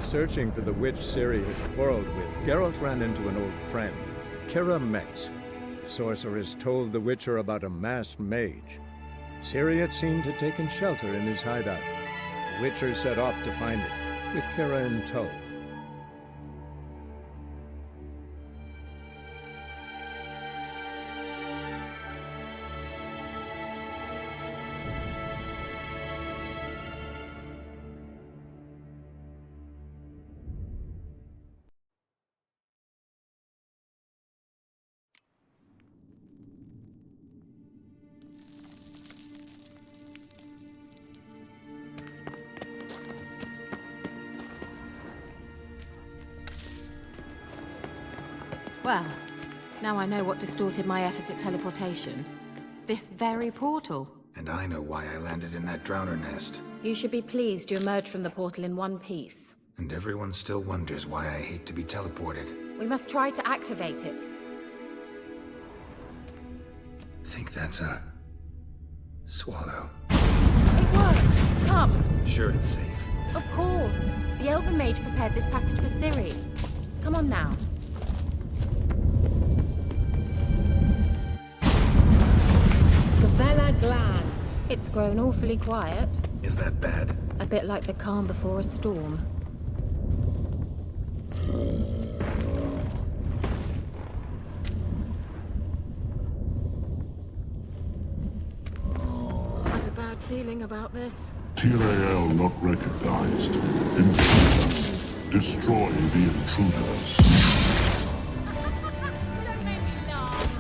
searching for the witch Ciri had quarreled with, Geralt ran into an old friend, Keira Metz. The sorceress told the Witcher about a masked mage. Ciri had seemed to have taken shelter in his hideout. The Witcher set off to find it, with Keira in tow. Well, now I know what distorted my effort at teleportation. This very portal. And I know why I landed in that drowner nest. You should be pleased you emerged from the portal in one piece. And everyone still wonders why I hate to be teleported. We must try to activate it. Think that's a... swallow. It worked! Come! Sure it's safe. Of course. The Elven Mage prepared this passage for Ciri. Come on now. Glan. It's grown awfully quiet. Is that bad? A bit like the calm before a storm. I have a bad feeling about this. Tyrael not recognized. Intruder. Destroy the intruders. Don't make me laugh.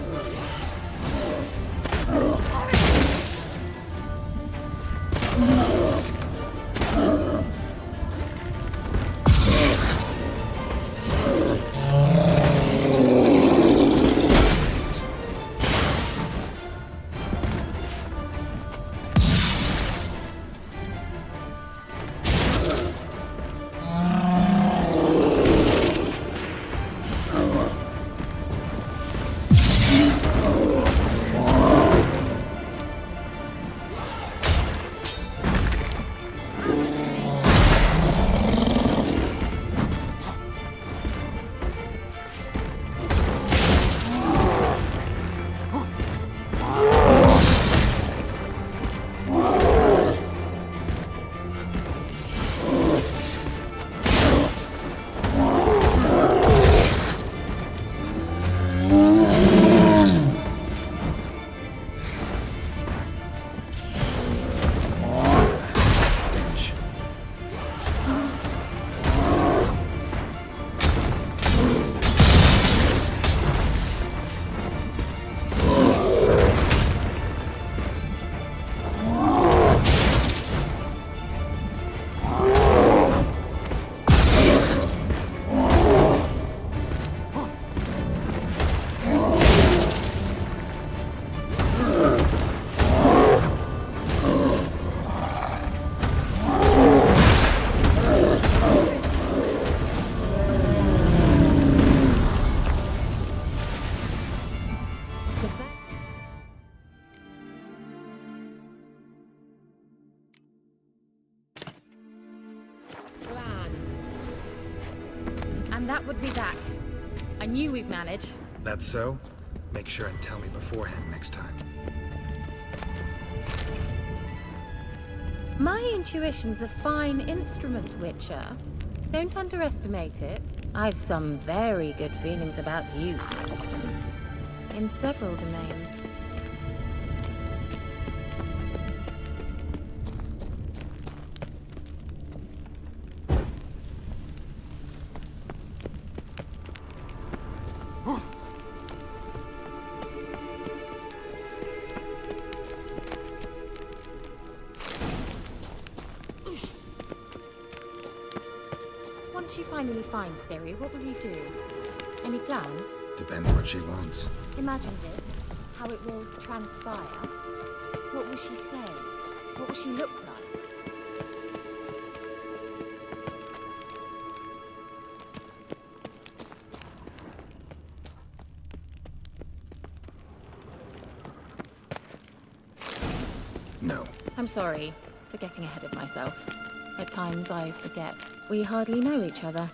And that would be that. I knew we'd manage. That's so? Make sure and tell me beforehand next time. My intuition's a fine instrument, Witcher. Don't underestimate it. I've some very good feelings about you, for instance. In several domains. Once you finally find Ciri, what will you do? Any plans? Depends what she wants. Imagined it. How it will transpire. What will she say? What will she look like? No. I'm sorry for getting ahead of myself. At times I forget. We hardly know each other.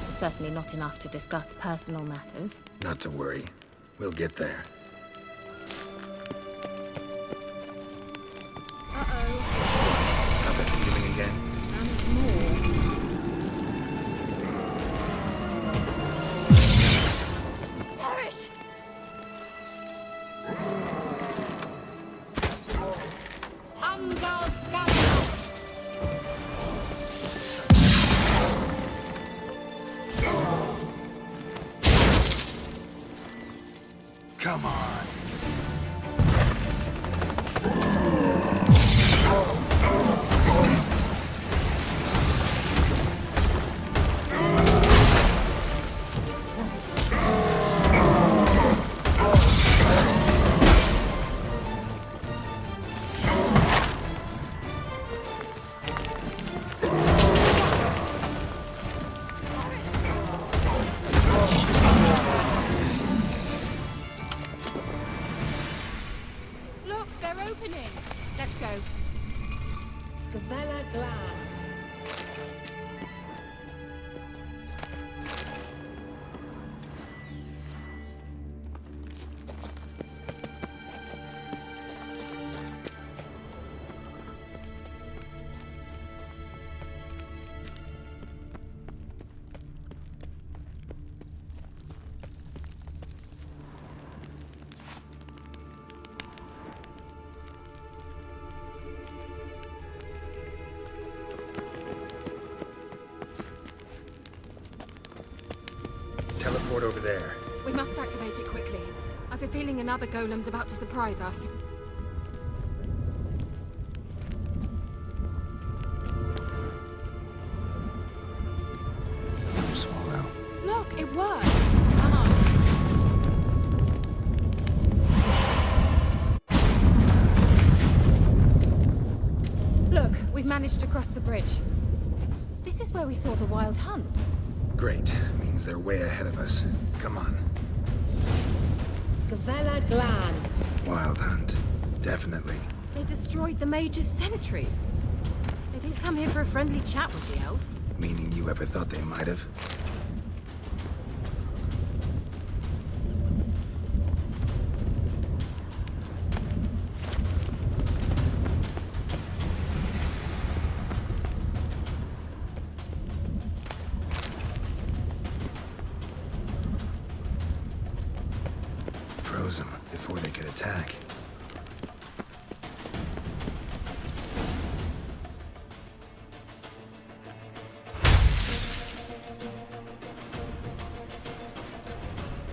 Certainly not enough to discuss personal matters. Not to worry. We'll get there. Uh-oh. Got that feeling again? And more. Come on. Let's go. Gavella Glan. Teleport over there. We must activate it quickly. I've a feeling another golem's about to surprise us. Another swallow. Look, it worked! Come on. Look, we've managed to cross the bridge. This is where we saw the wild hunt. Great. Means they're way ahead of us. Come on. Gavella Glan. Wild hunt. Definitely. They destroyed the mage's sentries. They didn't come here for a friendly chat with the elf. Meaning you ever thought they might have? Froze them before they could attack.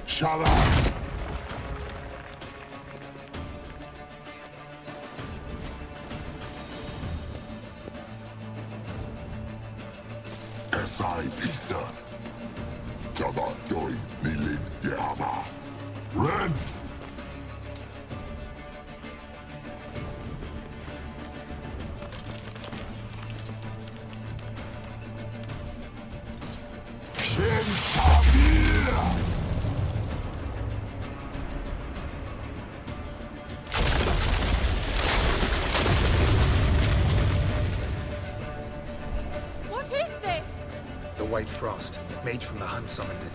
Shut up! S.I. Tisa. Jabba Doi Nilin Yama. Ren! Shin Sabir! What is this? The White Frost. Mage from the hunt summoned it.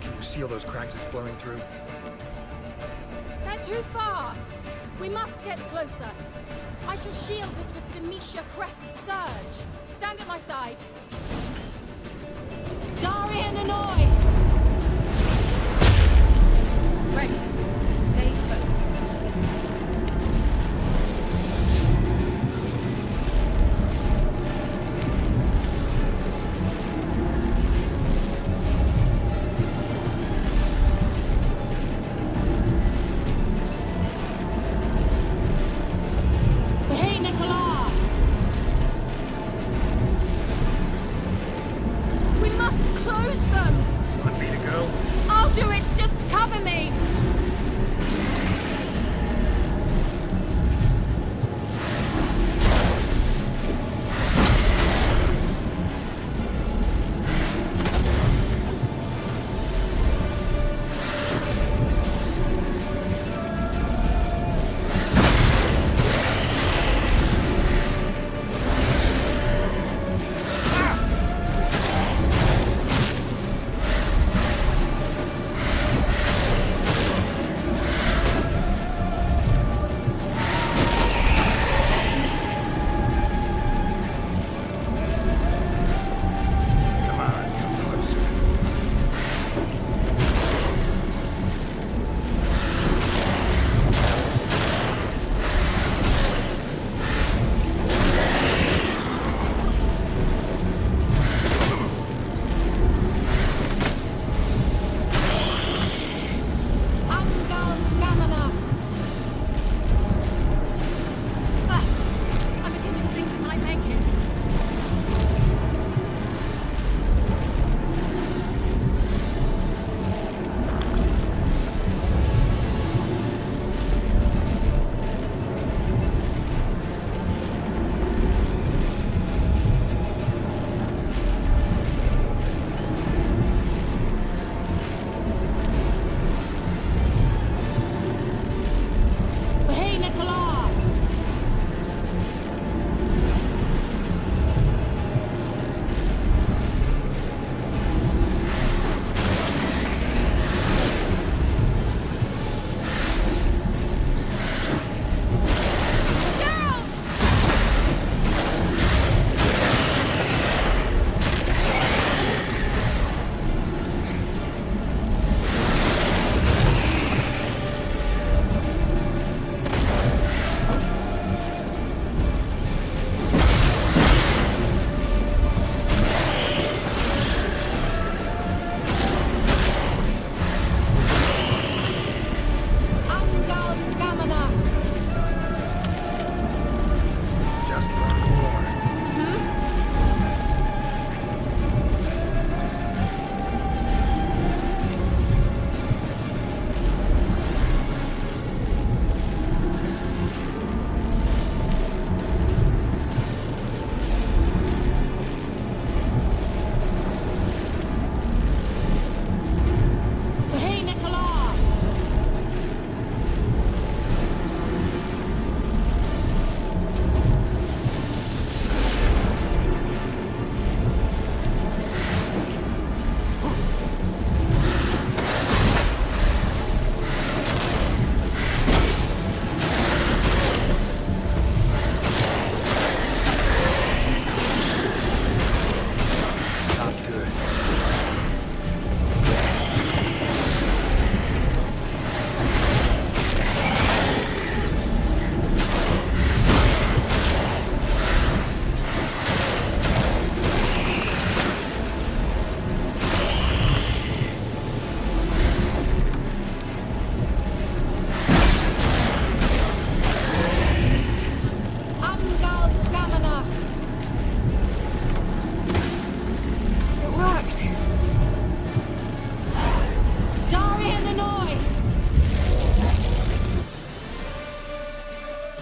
Can you seal those cracks it's blowing through? They're too far. We must get closer. I shall shield us with Demetia Crest's surge. Stand at my side. Darian Annoy! Ready. Stay close. Hey, Nicola! We must close them! Want me to go? I'll do it! Just cover me!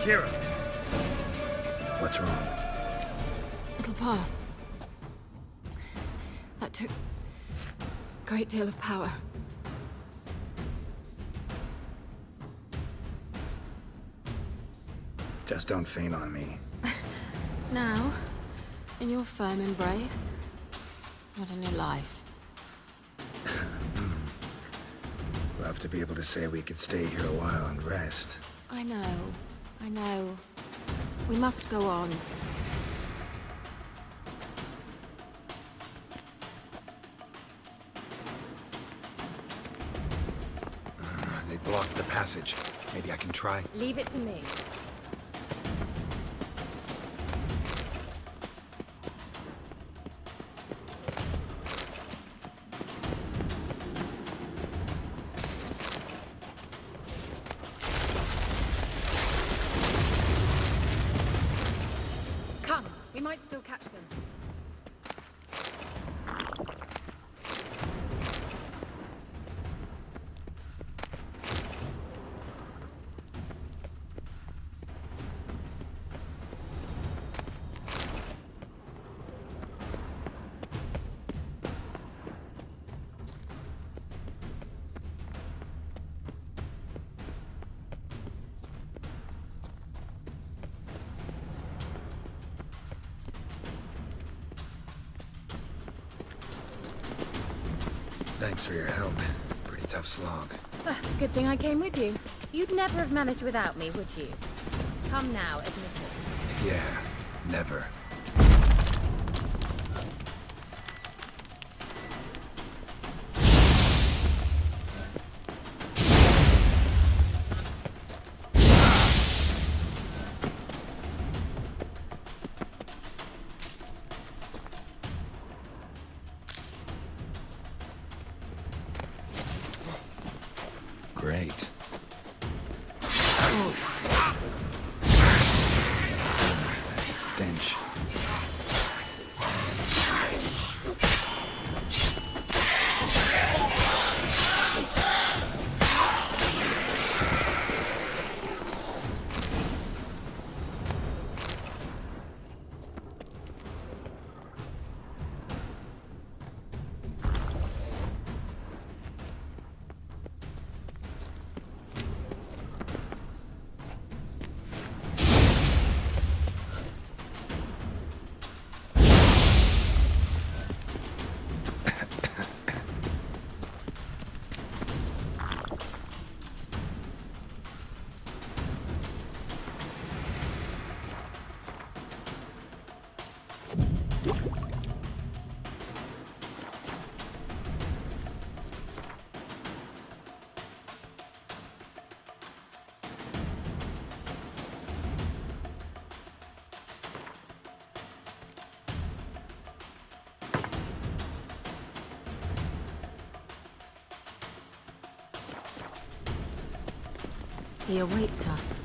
Keira! What's wrong? It'll pass. That took a great deal of power. Just don't faint on me. Now, in your firm embrace, what a new life. Love to be able to say we could stay here a while and rest. I know. We must go on. They blocked the passage. Maybe I can try. Leave it to me. Come, we might still catch them. Thanks for your help. Pretty tough slog. Good thing I came with you. You'd never have managed without me, would you? Come now, admit it. Yeah, never. Great. That stench. He awaits us.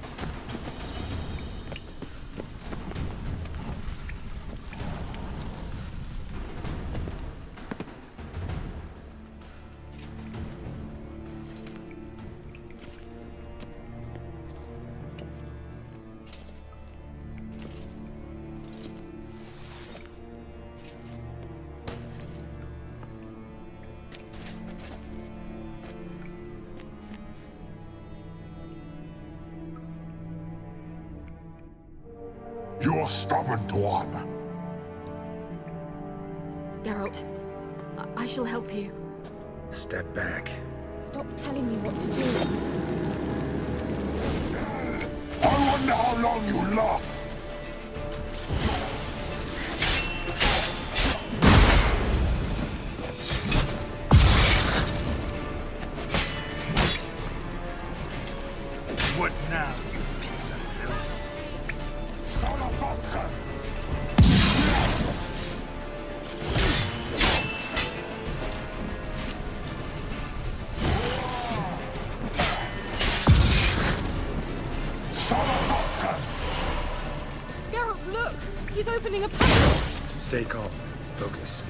You're stubborn one. Geralt, I shall help you. Step back. Stop telling me what to do. I wonder how long you last. What now, you piece of filth? Son of a gun. Son of a gun. Geralt, look! He's opening a passage! Stay calm. Focus.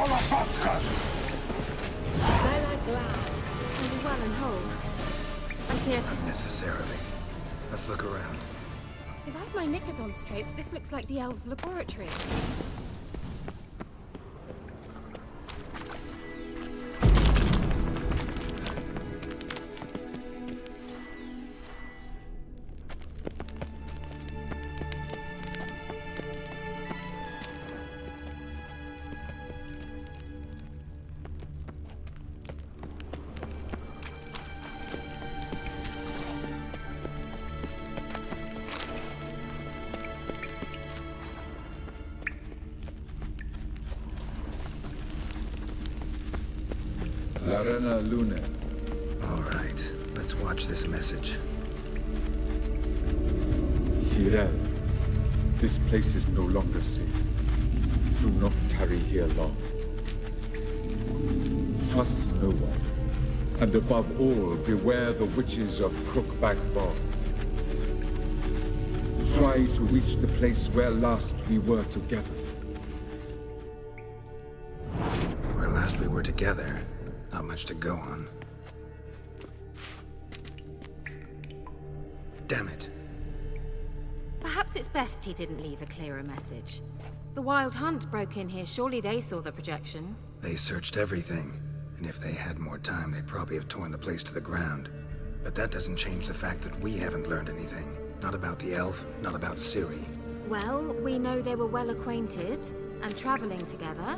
Solopodcast! Very glad. And you're well and whole. I see it. Unnecessarily. Let's look around. If I've my knickers on straight, this looks like the elves' laboratory. Larena Lune. All right, let's watch this message. Ciri, this place is no longer safe. Do not tarry here long. Trust no one. And above all, beware the witches of Crookback Bog. Try to reach the place where last we were together. Where last we were together. Not much to go on. Damn it. Perhaps it's best he didn't leave a clearer message. The Wild Hunt broke in here. Surely they saw the projection. They searched everything. And if they had more time, they'd probably have torn the place to the ground. But that doesn't change the fact that we haven't learned anything. Not about the elf, not about Ciri. Well, we know they were well acquainted and traveling together.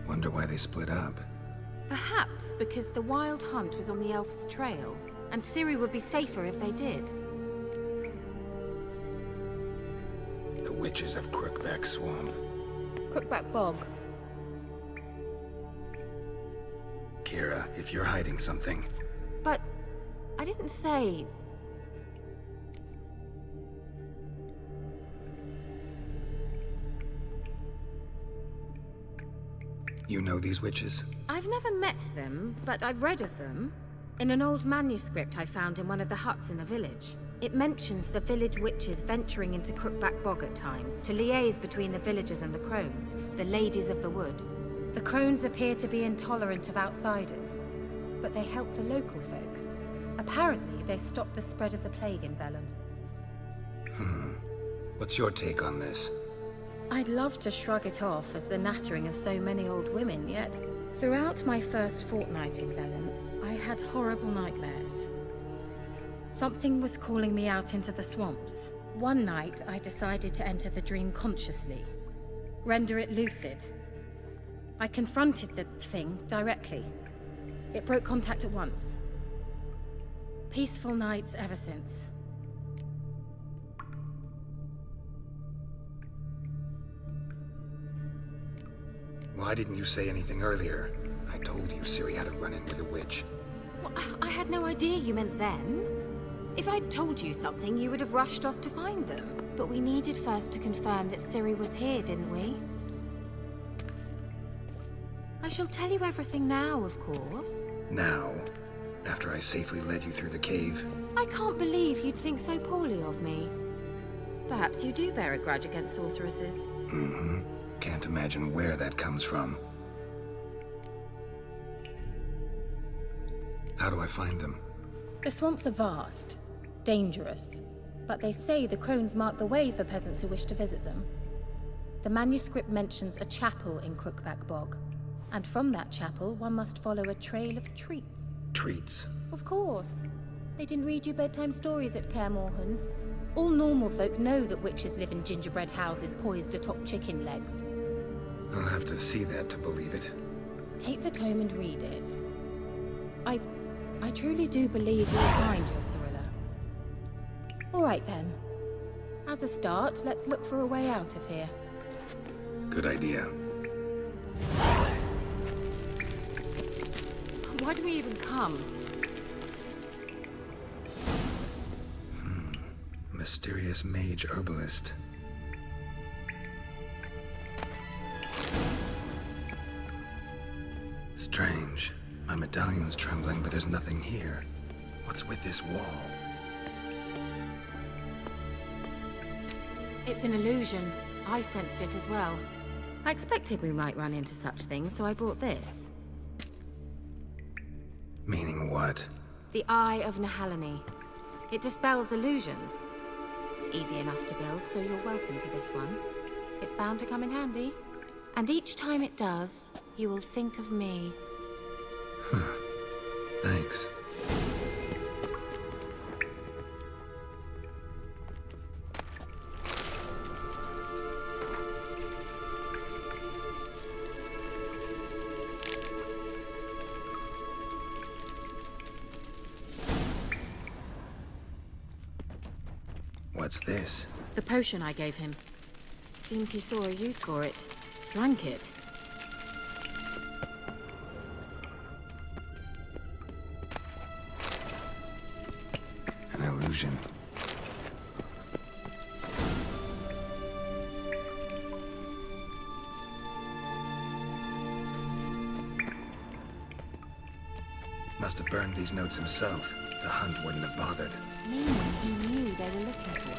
Wonder why they split up. Perhaps because the Wild Hunt was on the elf's trail, and Ciri would be safer if they did. The witches of Crookback Swamp. Crookback Bog. Keira, if you're hiding something... But I didn't say... You know these witches? I've never met them, but I've read of them. In an old manuscript I found in one of the huts in the village. It mentions the village witches venturing into Crookback Bog at times to liaise between the villagers and the crones, the ladies of the wood. The crones appear to be intolerant of outsiders, but they help the local folk. Apparently, they stopped the spread of the plague in Velen. What's your take on this? I'd love to shrug it off as the nattering of so many old women, yet throughout my first fortnight in Velen, I had horrible nightmares. Something was calling me out into the swamps. One night, I decided to enter the dream consciously, render it lucid. I confronted the thing directly. It broke contact at once. Peaceful nights ever since. Why didn't you say anything earlier? I told you Ciri had a run-in with a witch. Well, I had no idea you meant then. If I'd told you something, you would have rushed off to find them. But we needed first to confirm that Ciri was here, didn't we? I shall tell you everything now, of course. Now? After I safely led you through the cave? I can't believe you'd think so poorly of me. Perhaps you do bear a grudge against sorceresses. Mm-hmm. Can't imagine where that comes from. How do I find them? The swamps are vast, dangerous, but they say the crones mark the way for peasants who wish to visit them. The manuscript mentions a chapel in Crookback Bog, and from that chapel one must follow a trail of treats. Treats? Of course. They didn't read you bedtime stories at Kaer Morhen. All normal folk know that witches live in gingerbread houses poised atop chicken legs. I'll have to see that to believe it. Take the tome and read it. I truly do believe you'll find your Cirilla. All right then. As a start, let's look for a way out of here. Good idea. Why do we even come? Mysterious mage herbalist. Strange. My medallion's trembling, but there's nothing here. What's with this wall? It's an illusion. I sensed it as well. I expected we might run into such things, so I brought this. Meaning what? The Eye of Nehaleni. It dispels illusions. It's easy enough to build, so you're welcome to this one. It's bound to come in handy. And each time it does, you will think of me. Thanks. What's this? The potion I gave him. Seems he saw a use for it. Drank it. An illusion. Must have burned these notes himself. The hunt wouldn't have bothered. Meaning he knew they were looking for him.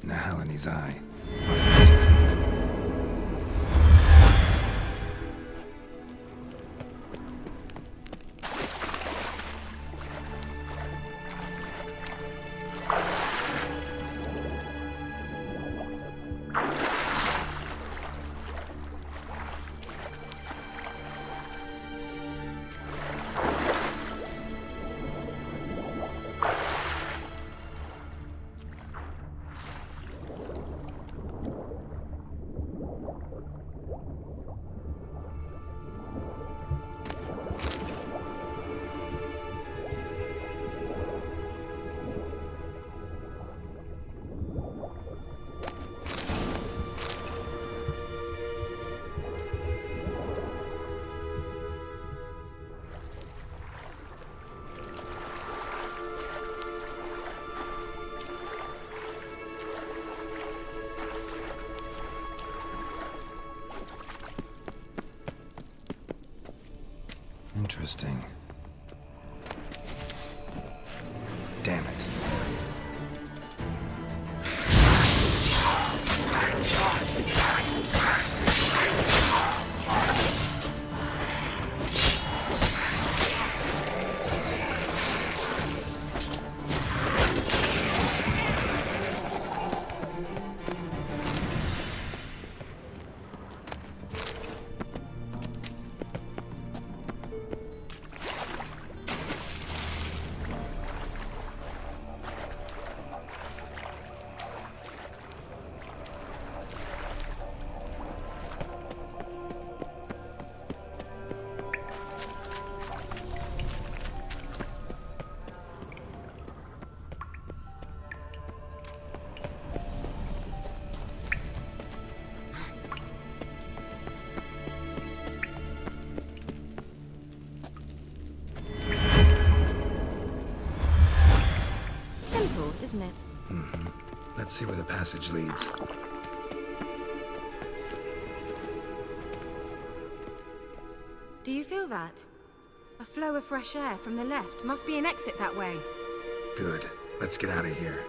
Nehaleni's eye. Interesting. Damn it. Isn't it? Mm-hmm. Let's see where the passage leads. Do you feel that? A flow of fresh air from the left. Must be an exit that way. Good. Let's get out of here.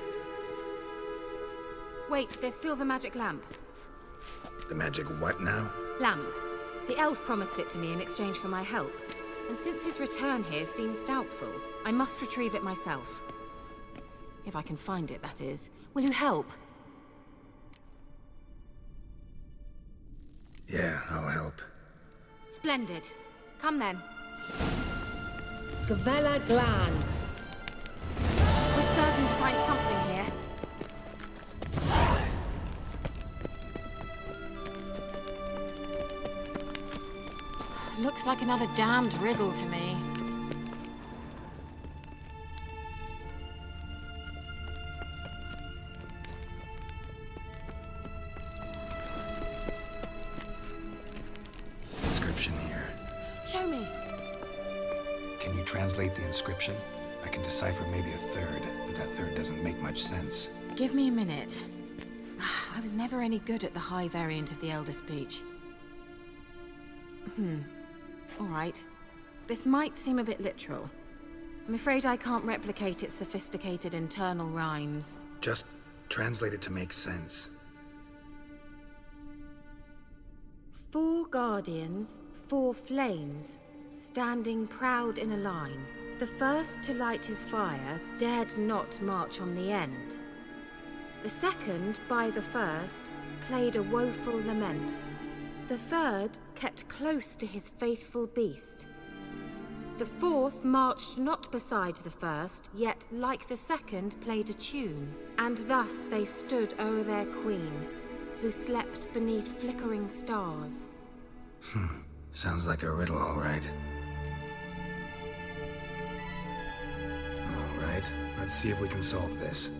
Wait, there's still the magic lamp. The magic what now? Lamp. The elf promised it to me in exchange for my help. And since his return here seems doubtful, I must retrieve it myself. If I can find it, that is. Will you help? Yeah, I'll help. Splendid. Come then. Gavella Glan. We're certain to find something here. Looks like another damned riddle to me. Inscription here. Show me. Can you translate the inscription? I can decipher maybe a third, but that third doesn't make much sense. Give me a minute. I was never any good at the high variant of the Elder Speech. All right. This might seem a bit literal. I'm afraid I can't replicate its sophisticated internal rhymes. Just translate it to make sense. 4 guardians, 4 flames, standing proud in a line. The first to light his fire dared not march on the end. The second, by the first, played a woeful lament. The third kept close to his faithful beast. The fourth marched not beside the first, yet, like the second, played a tune. And thus they stood o'er their queen, who slept beneath flickering stars. Sounds like a riddle, all right. All right, let's see if we can solve this.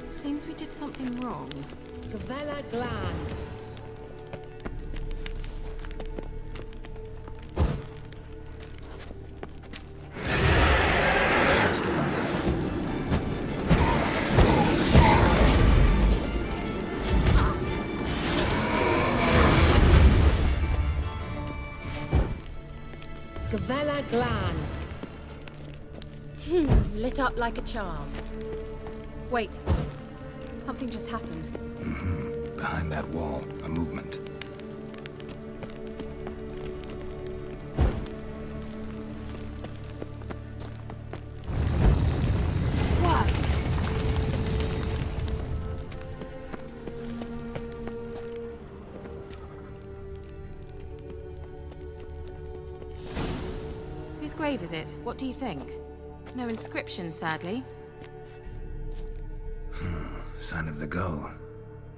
Seems we did something wrong. Gavella Glan. Just wonderful. Gavella Glan. Lit up like a charm. Wait. Something just happened. Behind that wall, a movement. Worked. Whose grave is it? What do you think? No inscription, sadly. Sign of the gull.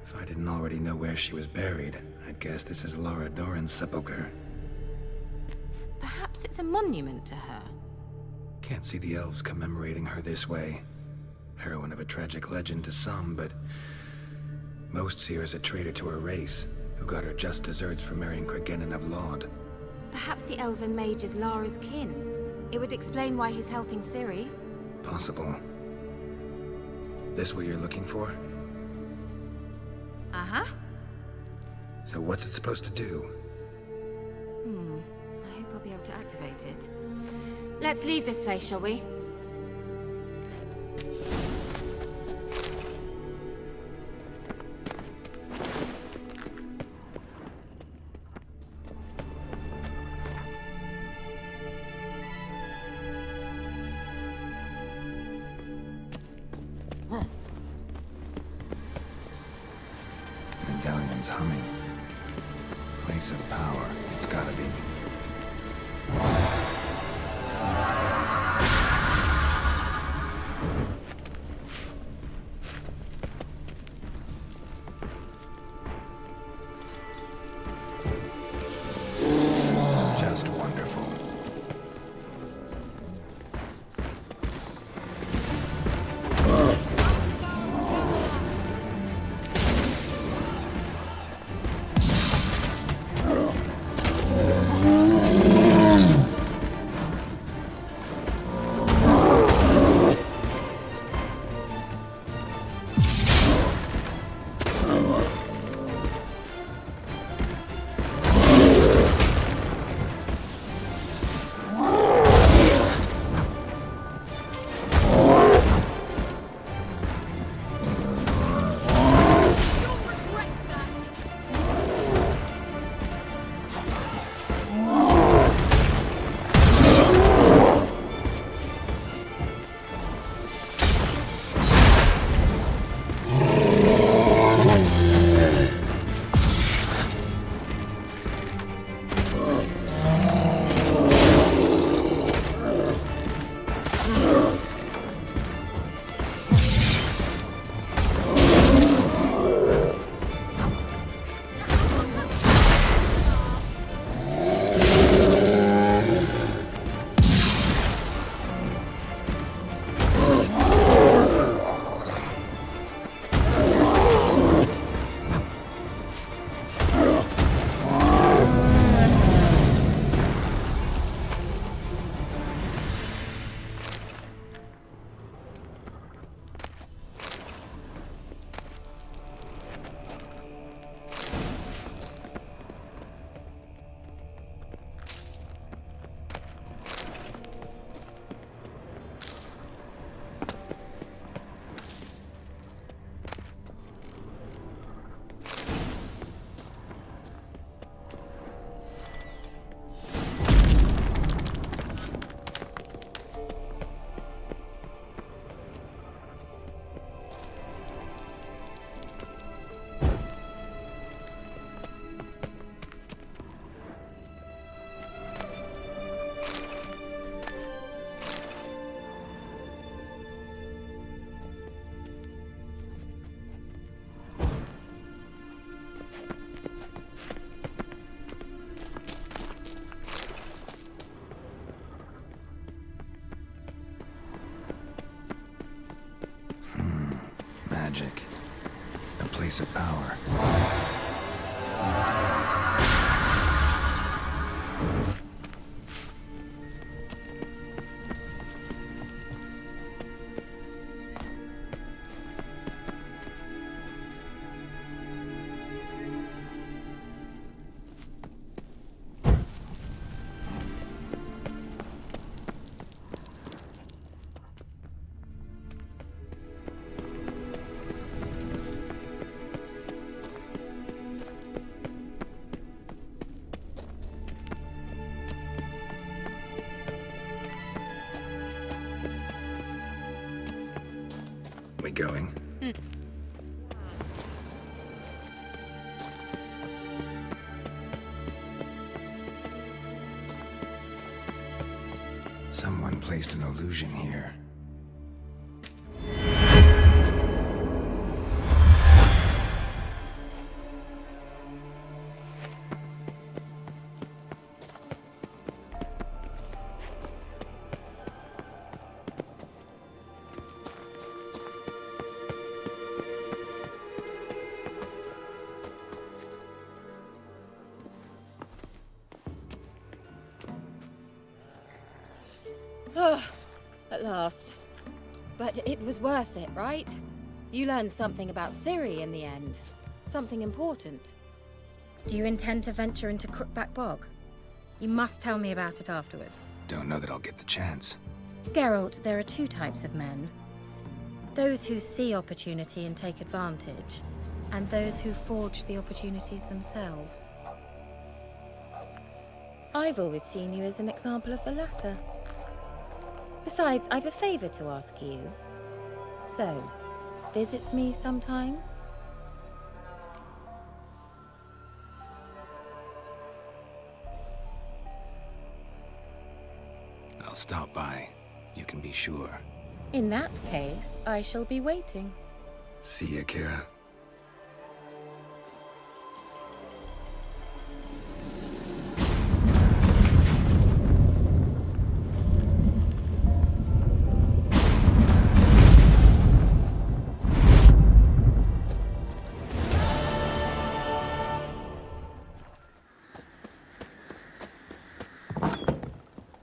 If I didn't already know where she was buried, I'd guess this is Laura Doran's sepulcher. Perhaps it's a monument to her. Can't see the elves commemorating her this way. Heroine of a tragic legend to some, but most see her as a traitor to her race, who got her just desserts for marrying Cregennan of Laud. Perhaps the elven mage is Lara's kin. It would explain why he's helping Ciri. Possible. This what you're looking for? Uh-huh. So what's it supposed to do? I hope I'll be able to activate it. Let's leave this place, shall we? Medallion's humming. Place of power, it's gotta be. Just wonderful. magic. A place of power. We going? Someone placed an illusion here. At last. But it was worth it, right? You learned something about Ciri in the end. Something important. Do you intend to venture into Crookback Bog? You must tell me about it afterwards. Don't know that I'll get the chance. Geralt, there are two types of men. Those who see opportunity and take advantage, and those who forge the opportunities themselves. I've always seen you as an example of the latter. Besides, I've a favor to ask you. So, visit me sometime? I'll stop by. You can be sure. In that case, I shall be waiting. See ya, Keira.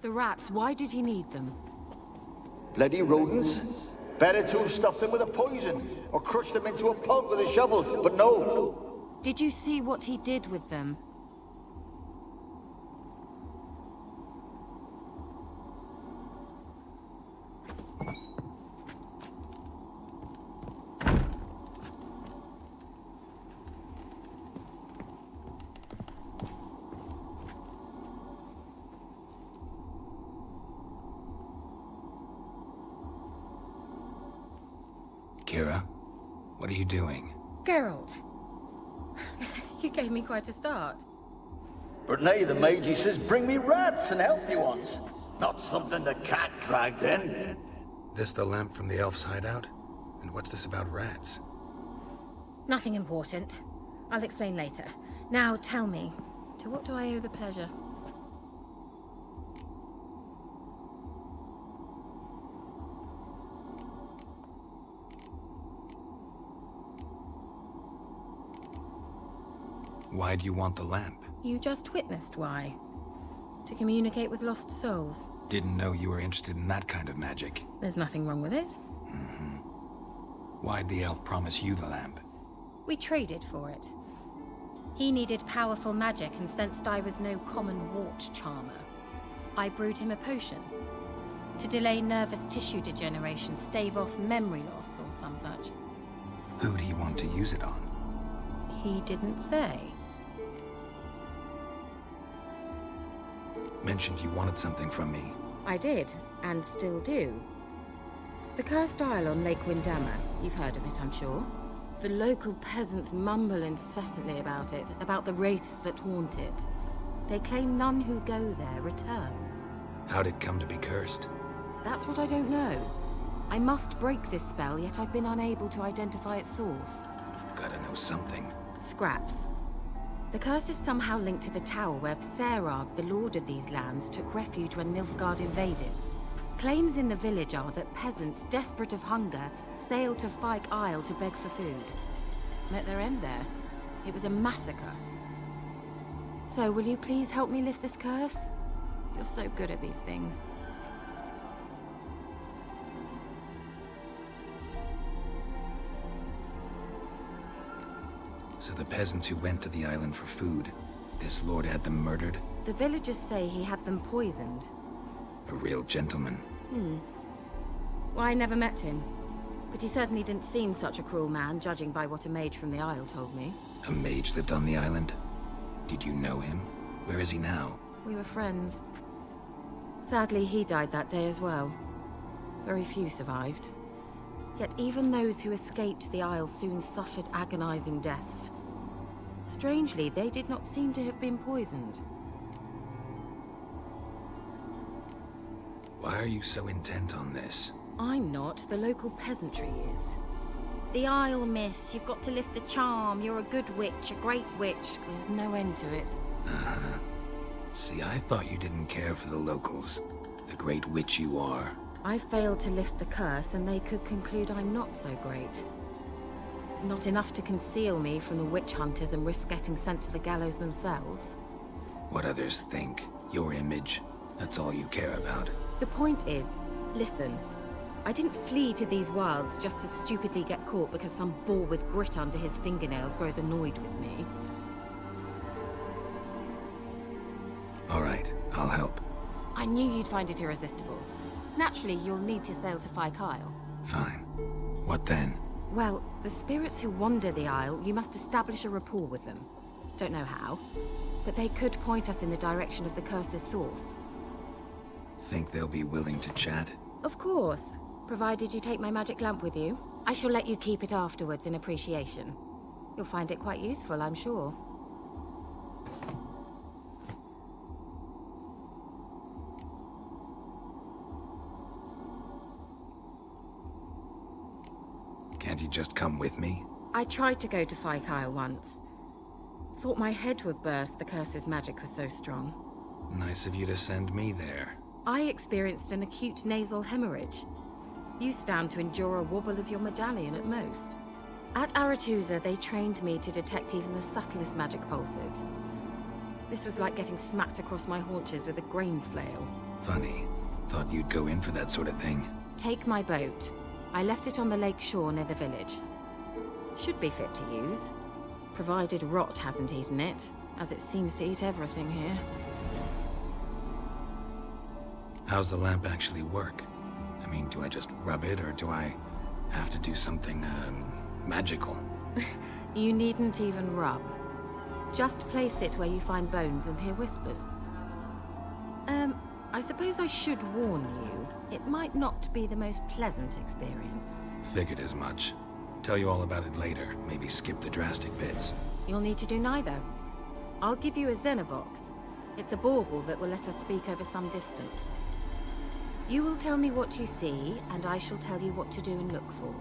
The rats, why did he need them? Bloody rodents. Better to have stuffed them with a poison, or crushed them into a pulp with a shovel, but no. Did you see what he did with them? Keira, what are you doing? Geralt. You gave me quite a start. But nay, the mage, he says, bring me rats and healthy ones. Not something the cat dragged in. This the lamp from the elf's hideout? And what's this about rats? Nothing important. I'll explain later. Now tell me, to what do I owe the pleasure? Why do you want the lamp? You just witnessed why. To communicate with lost souls. Didn't know you were interested in that kind of magic. There's nothing wrong with it. Why'd the elf promise you the lamp? We traded for it. He needed powerful magic and sensed I was no common wart charmer. I brewed him a potion. To delay nervous tissue degeneration, stave off memory loss or some such. Who do you want to use it on? He didn't say. Mentioned you wanted something from me. I did, and still do. The cursed isle on Lake Windammer. You've heard of it, I'm sure. The local peasants mumble incessantly about it, about the wraiths that haunt it. They claim none who go there return. How'd it come to be cursed? That's what I don't know. I must break this spell, yet I've been unable to identify its source. Gotta know something. Scraps. The curse is somehow linked to the tower where Serag, the lord of these lands, took refuge when Nilfgaard invaded. Claims in the village are that peasants, desperate of hunger, sailed to Fyke Isle to beg for food. Met their end there. It was a massacre. So, will you please help me lift this curse? You're so good at these things. So the peasants who went to the island for food, this lord had them murdered? The villagers say he had them poisoned. A real gentleman. Well, I never met him. But he certainly didn't seem such a cruel man, judging by what a mage from the Isle told me. A mage lived on the island? Did you know him? Where is he now? We were friends. Sadly, he died that day as well. Very few survived. Yet even those who escaped the Isle soon suffered agonizing deaths. Strangely, they did not seem to have been poisoned. Why are you so intent on this? I'm not. The local peasantry is. The Isle, miss. You've got to lift the charm. You're a good witch, a great witch. There's no end to it. Uh-huh. See, I thought you didn't care for the locals. The great witch you are. I failed to lift the curse, and they could conclude I'm not so great. Not enough to conceal me from the witch hunters and risk getting sent to the gallows themselves. What others think. Your image. That's all you care about. The point is, listen. I didn't flee to these wilds just to stupidly get caught because some boar with grit under his fingernails grows annoyed with me. All right, I'll help. I knew you'd find it irresistible. Naturally, you'll need to sail to Fyke Isle. Fine. What then? Well, the spirits who wander the Isle, you must establish a rapport with them. Don't know how, but they could point us in the direction of the curse's source. Think they'll be willing to chat? Of course, provided you take my magic lamp with you. I shall let you keep it afterwards in appreciation. You'll find it quite useful, I'm sure. Can't you just come with me? I tried to go to Fyke Isle once. Thought my head would burst, the curse's magic was so strong. Nice of you to send me there. I experienced an acute nasal hemorrhage. You stand to endure a wobble of your medallion at most. At Aretusa, they trained me to detect even the subtlest magic pulses. This was like getting smacked across my haunches with a grain flail. Funny. Thought you'd go in for that sort of thing. Take my boat. I left it on the lake shore near the village. Should be fit to use, provided rot hasn't eaten it, as it seems to eat everything here. How's the lamp actually work? I mean, do I just rub it, or do I have to do something, magical? You needn't even rub. Just place it where you find bones and hear whispers. I suppose I should warn you. It might not be the most pleasant experience. Figured as much. Tell you all about it later. Maybe skip the drastic bits. You'll need to do neither. I'll give you a Xenovox. It's a bauble that will let us speak over some distance. You will tell me what you see, and I shall tell you what to do and look for.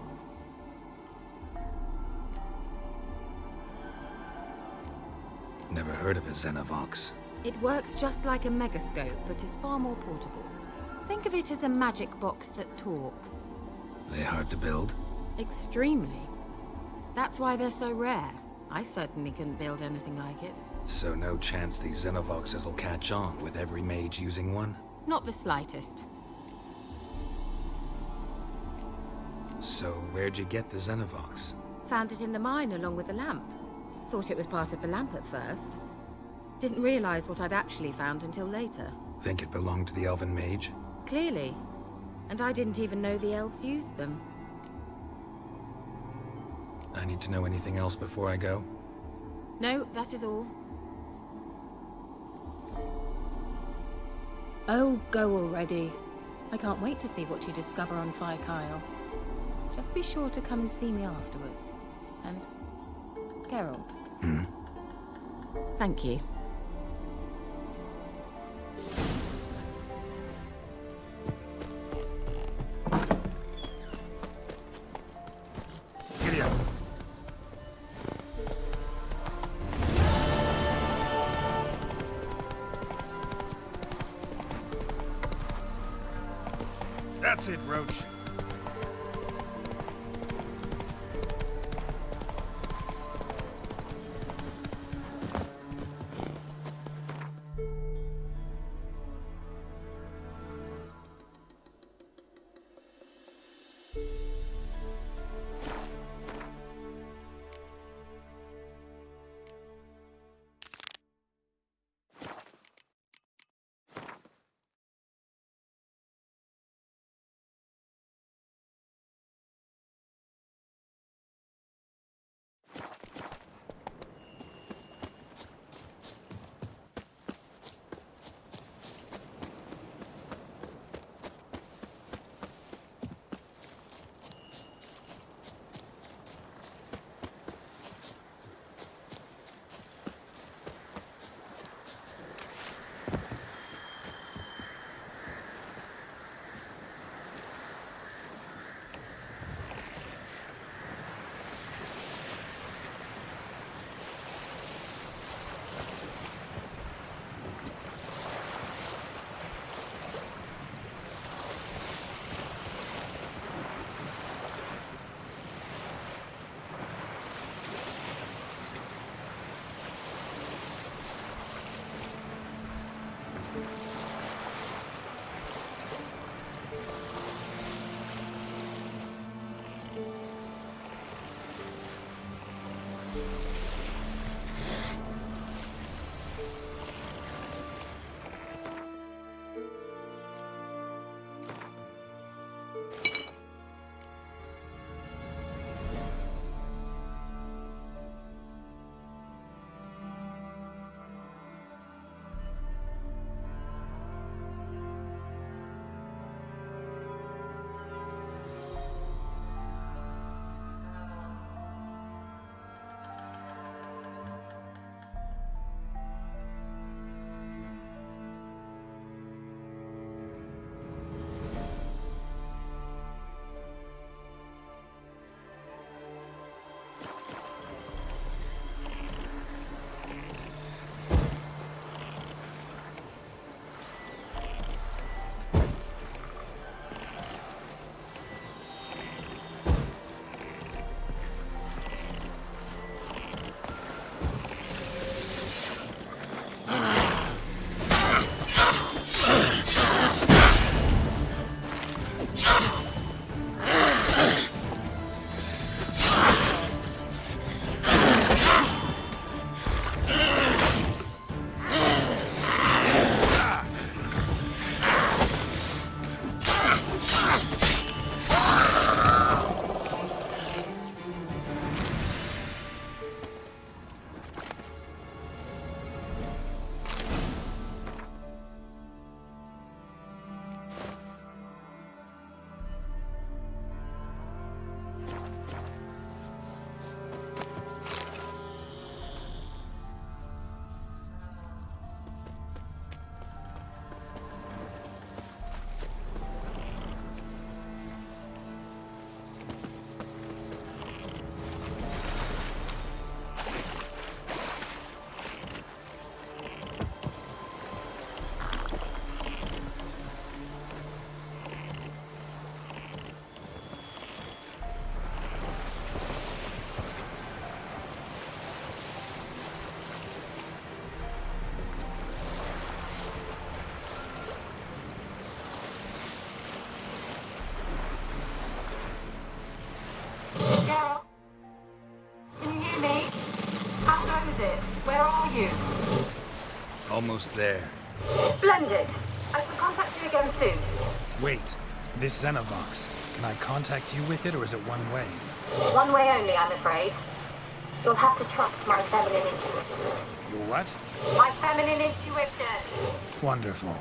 Never heard of a Xenovox. It works just like a megascope, but is far more portable. Think of it as a magic box that talks. They hard to build? Extremely. That's why they're so rare. I certainly couldn't build anything like it. So no chance these Xenovoxes will catch on with every mage using one? Not the slightest. So where'd you get the Xenovox? Found it in the mine along with the lamp. Thought it was part of the lamp at first. Didn't realize what I'd actually found until later. Think it belonged to the elven mage? Clearly. And I didn't even know the elves used them. I need to know anything else before I go? No, that is all. Oh, go already. I can't wait to see what you discover on Fyke Isle. Just be sure to come and see me afterwards. And Geralt. Thank you. Giddy up. That's it, Roach. Geralt? Can you hear me? How long is it? Where are you? Almost there. Splendid. I shall contact you again soon. Wait, this Xenovox. Can I contact you with it, or is it one way? One way only, I'm afraid. You'll have to trust my feminine intuition. Your what? My feminine intuition. Wonderful.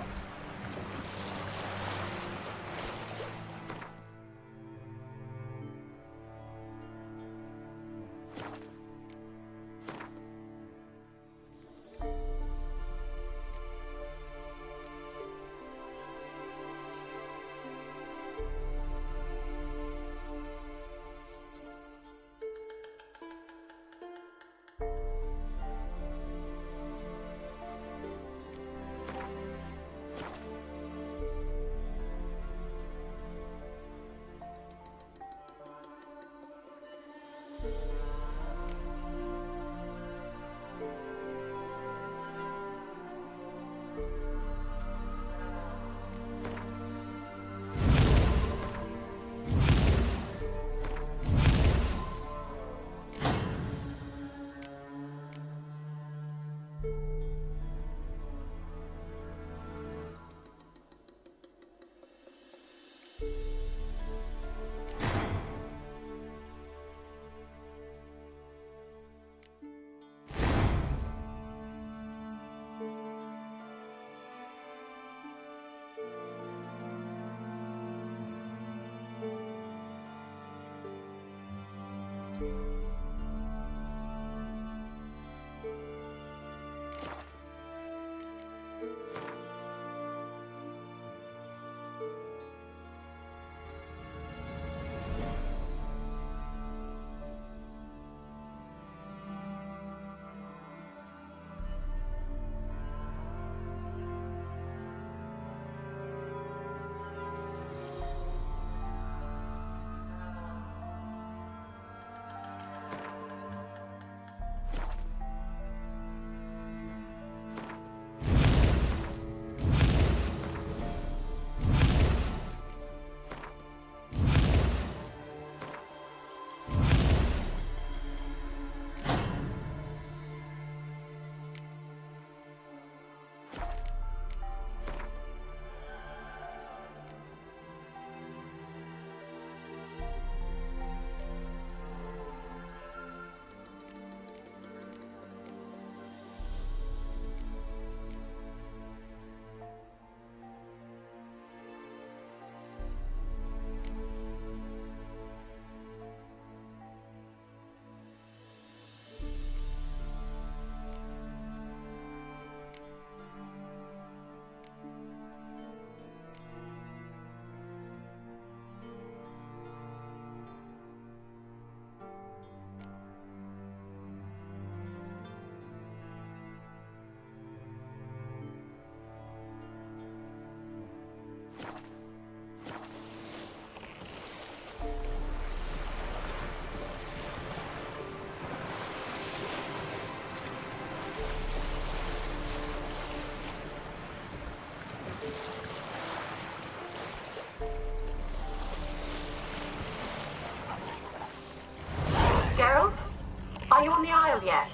Are you on the Isle yet?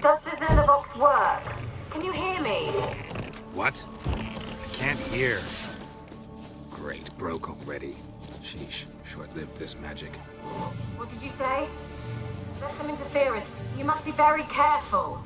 Does the Xenovox work? Can you hear me? What? I can't hear. Great, broke already. Sheesh, short-lived this magic. What did you say? There's some interference. You must be very careful.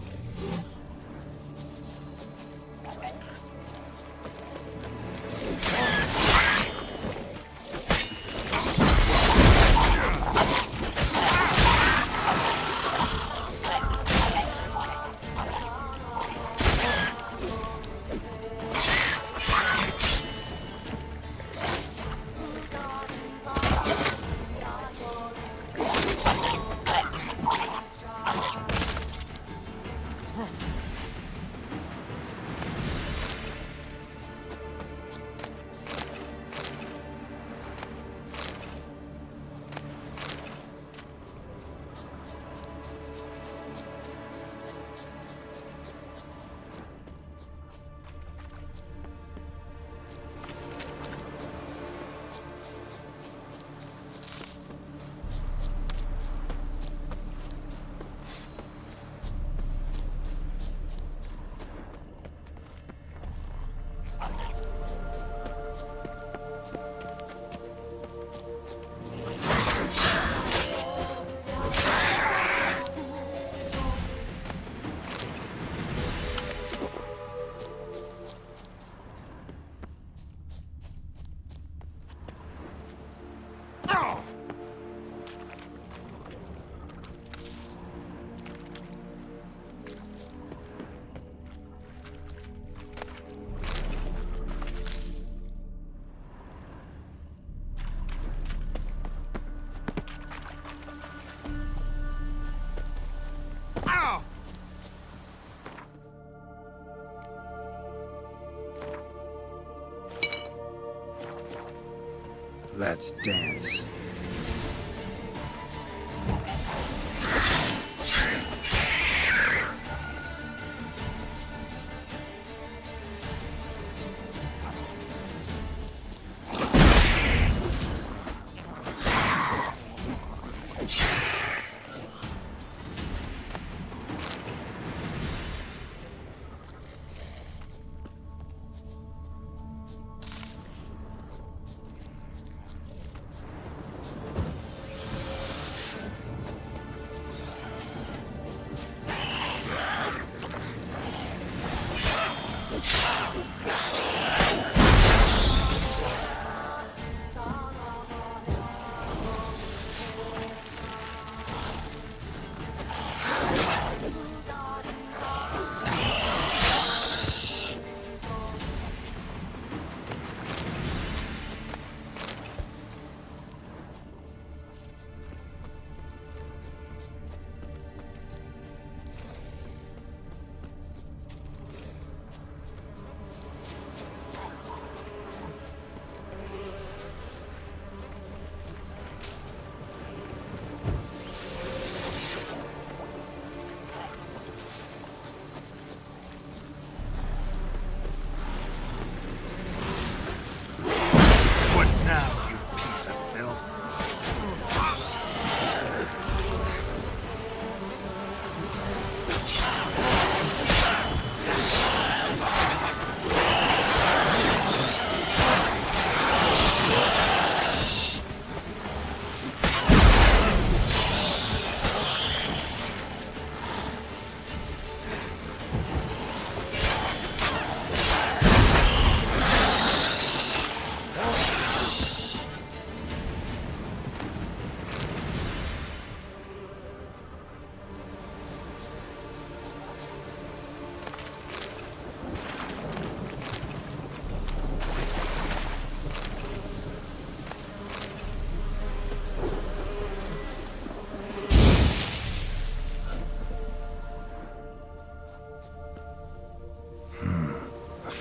Let's dance.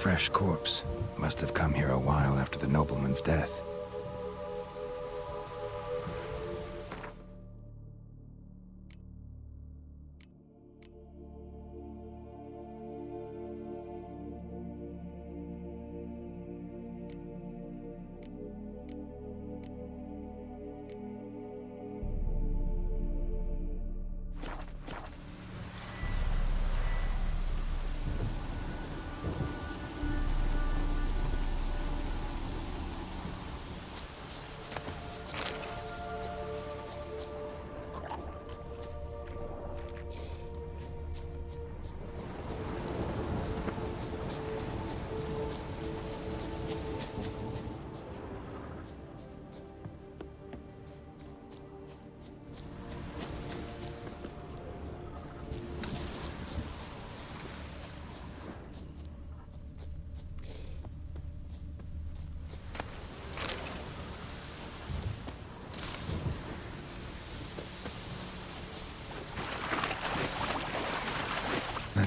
Fresh corpse. Must have come here a while after the nobleman's death.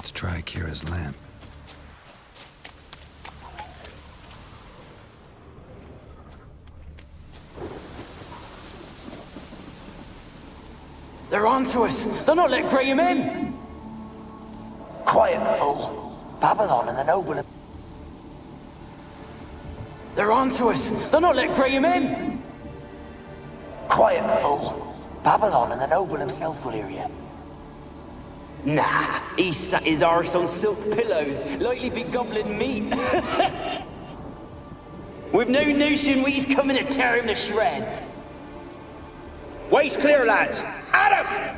Let's try Kira's lamp. They're onto us! They'll not let Graham in! Quiet, fool. Babylon and the noble... They're onto us! They'll not let Graham in! Quiet, fool. Babylon and the noble himself will hear you. Nah, he sat his arse on silk pillows, likely be gobbling meat. We've no notion we's coming to tear him to shreds. Way's clear, lads! At him!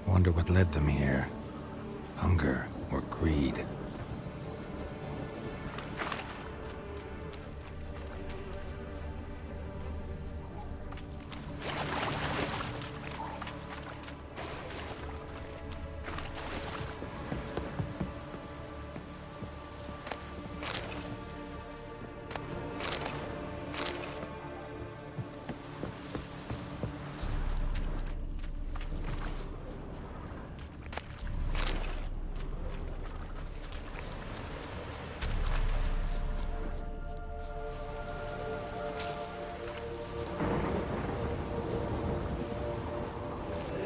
Wonder what led them here. Hunger or greed.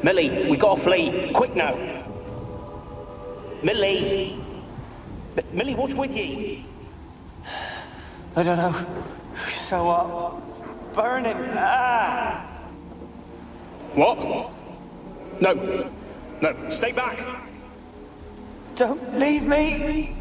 Millie, we gotta flee. Quick now. Millie! Millie, what's with ye? I don't know. So, burning. Ah! What? No. No, stay back. Don't leave me!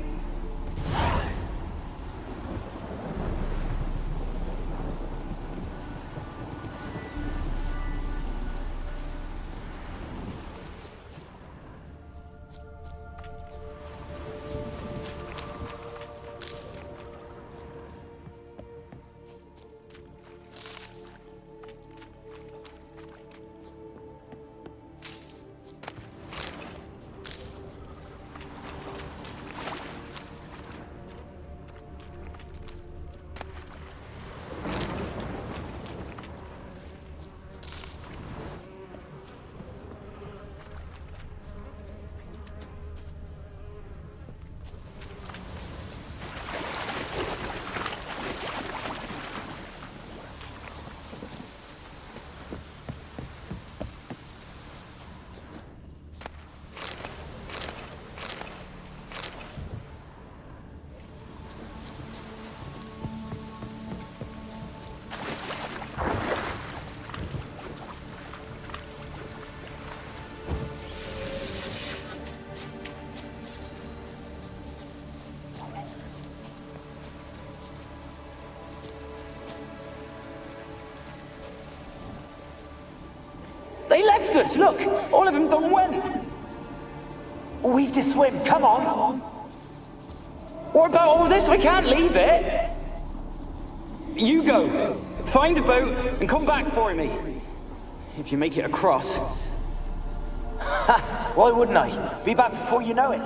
They left us, look! All of them done went! We've to swim, come on! What about all this? I can't leave it! You go. Find a boat and come back for me. If you make it across. Ha! Why wouldn't I? Be back before you know it.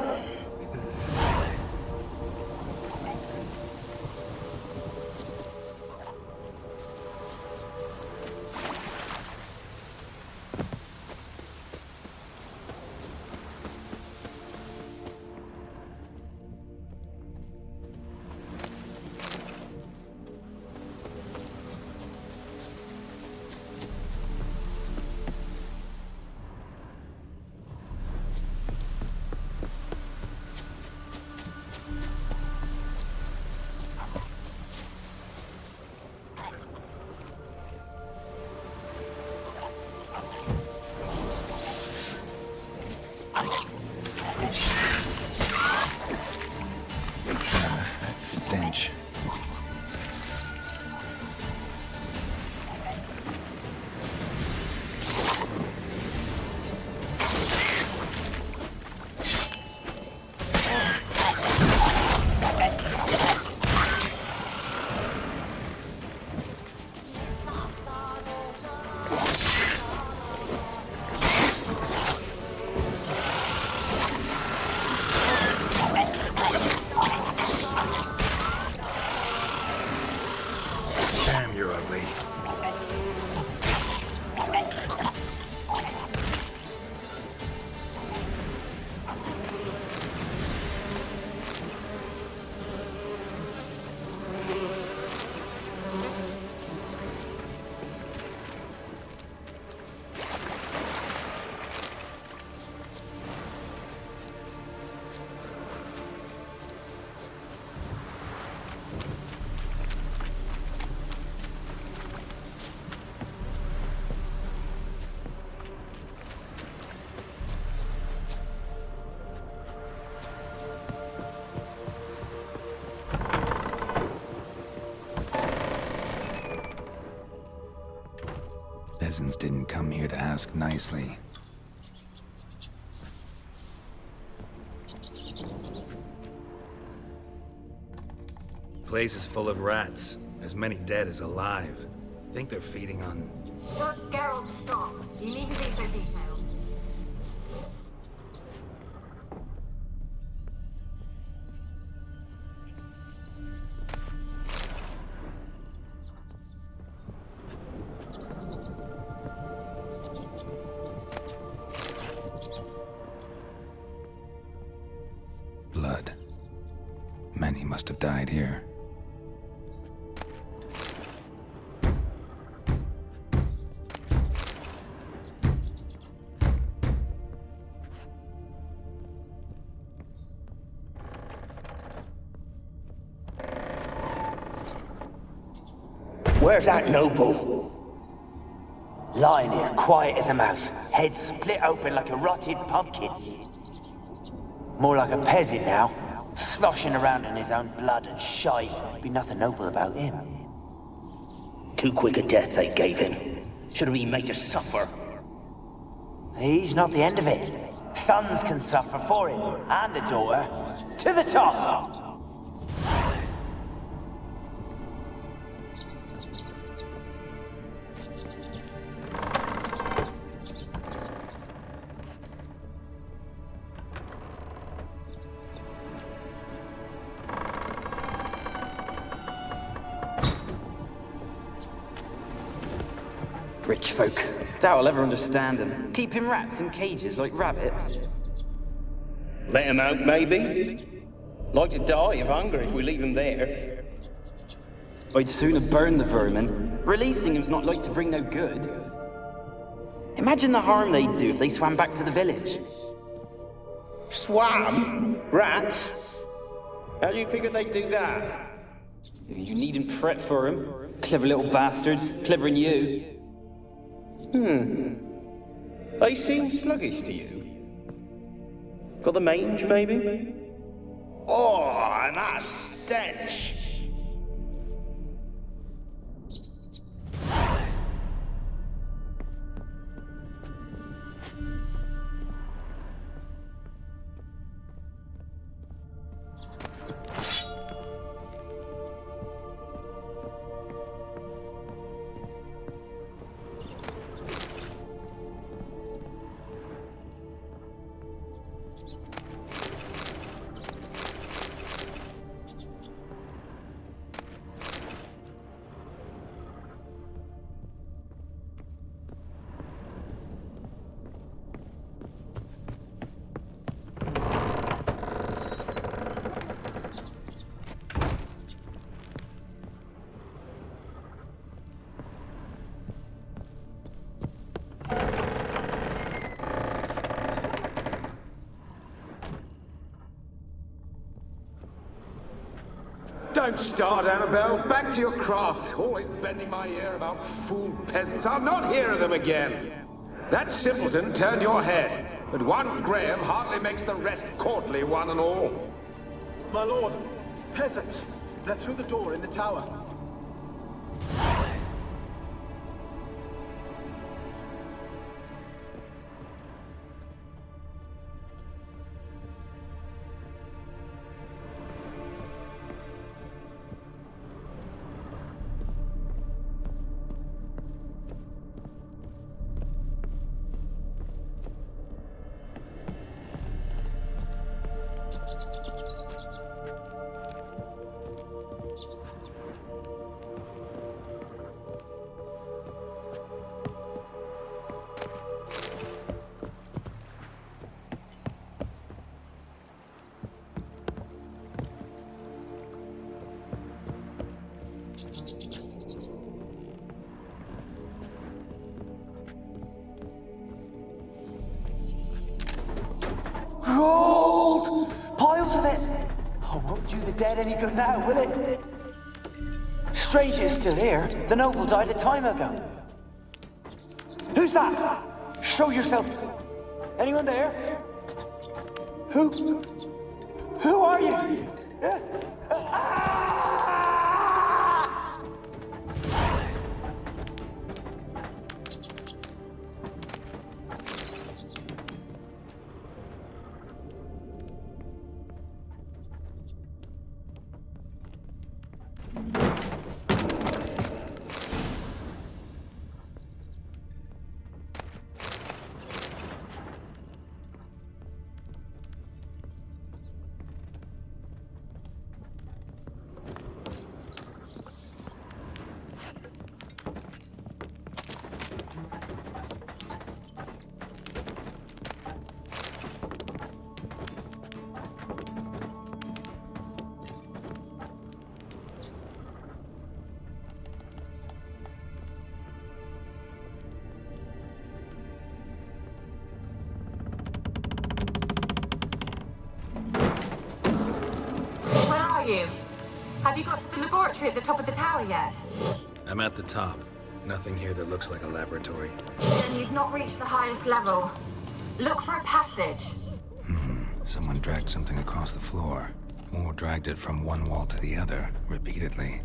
peasants didn't come here to ask nicely. Place is full of rats. As many dead as alive. Think they're feeding on... Look, Geralt, stop. You needn't be so detailed. Blood. Many must have died here. Where's that noble? Lying here, quiet as a mouse, head split open like a rotted pumpkin. More like a peasant now, sloshing around in his own blood and shite. Be nothing noble about him. Too quick a death they gave him. Should have been made to suffer. He's not the end of it. Sons can suffer for him, and the daughter. To the top! Rich folk. Doubt I'll ever understand them. Keeping rats in cages like rabbits. Let him out, maybe? Like to die of hunger if we leave him there. I'd sooner burn the vermin. Releasing him's not like to bring no good. Imagine the harm they'd do if they swam back to the village. Swam? Rats? How do you figure they'd do that? You needn't fret for him. Clever little bastards. Clever than you. They seem sluggish to you. Got the mange, maybe? Oh, and that stench! Don't start, Annabelle. Back to your craft. Always bending my ear about fool peasants. I'll not hear of them again. That simpleton turned your head, but one Graham hardly makes the rest courtly, one and all. My lord, peasants. They're through the door in the tower. Gold! Piles of it! Oh, won't do the dead any good now, will it? Strange it's still here. The noble died a time ago. Who's that? Show yourself. Anyone there? Who are you? You? Have you got to the laboratory at the top of the tower yet? I'm at the top. Nothing here that looks like a laboratory. Then you've not reached the highest level. Look for a passage. Someone dragged something across the floor. Or dragged it from one wall to the other, repeatedly.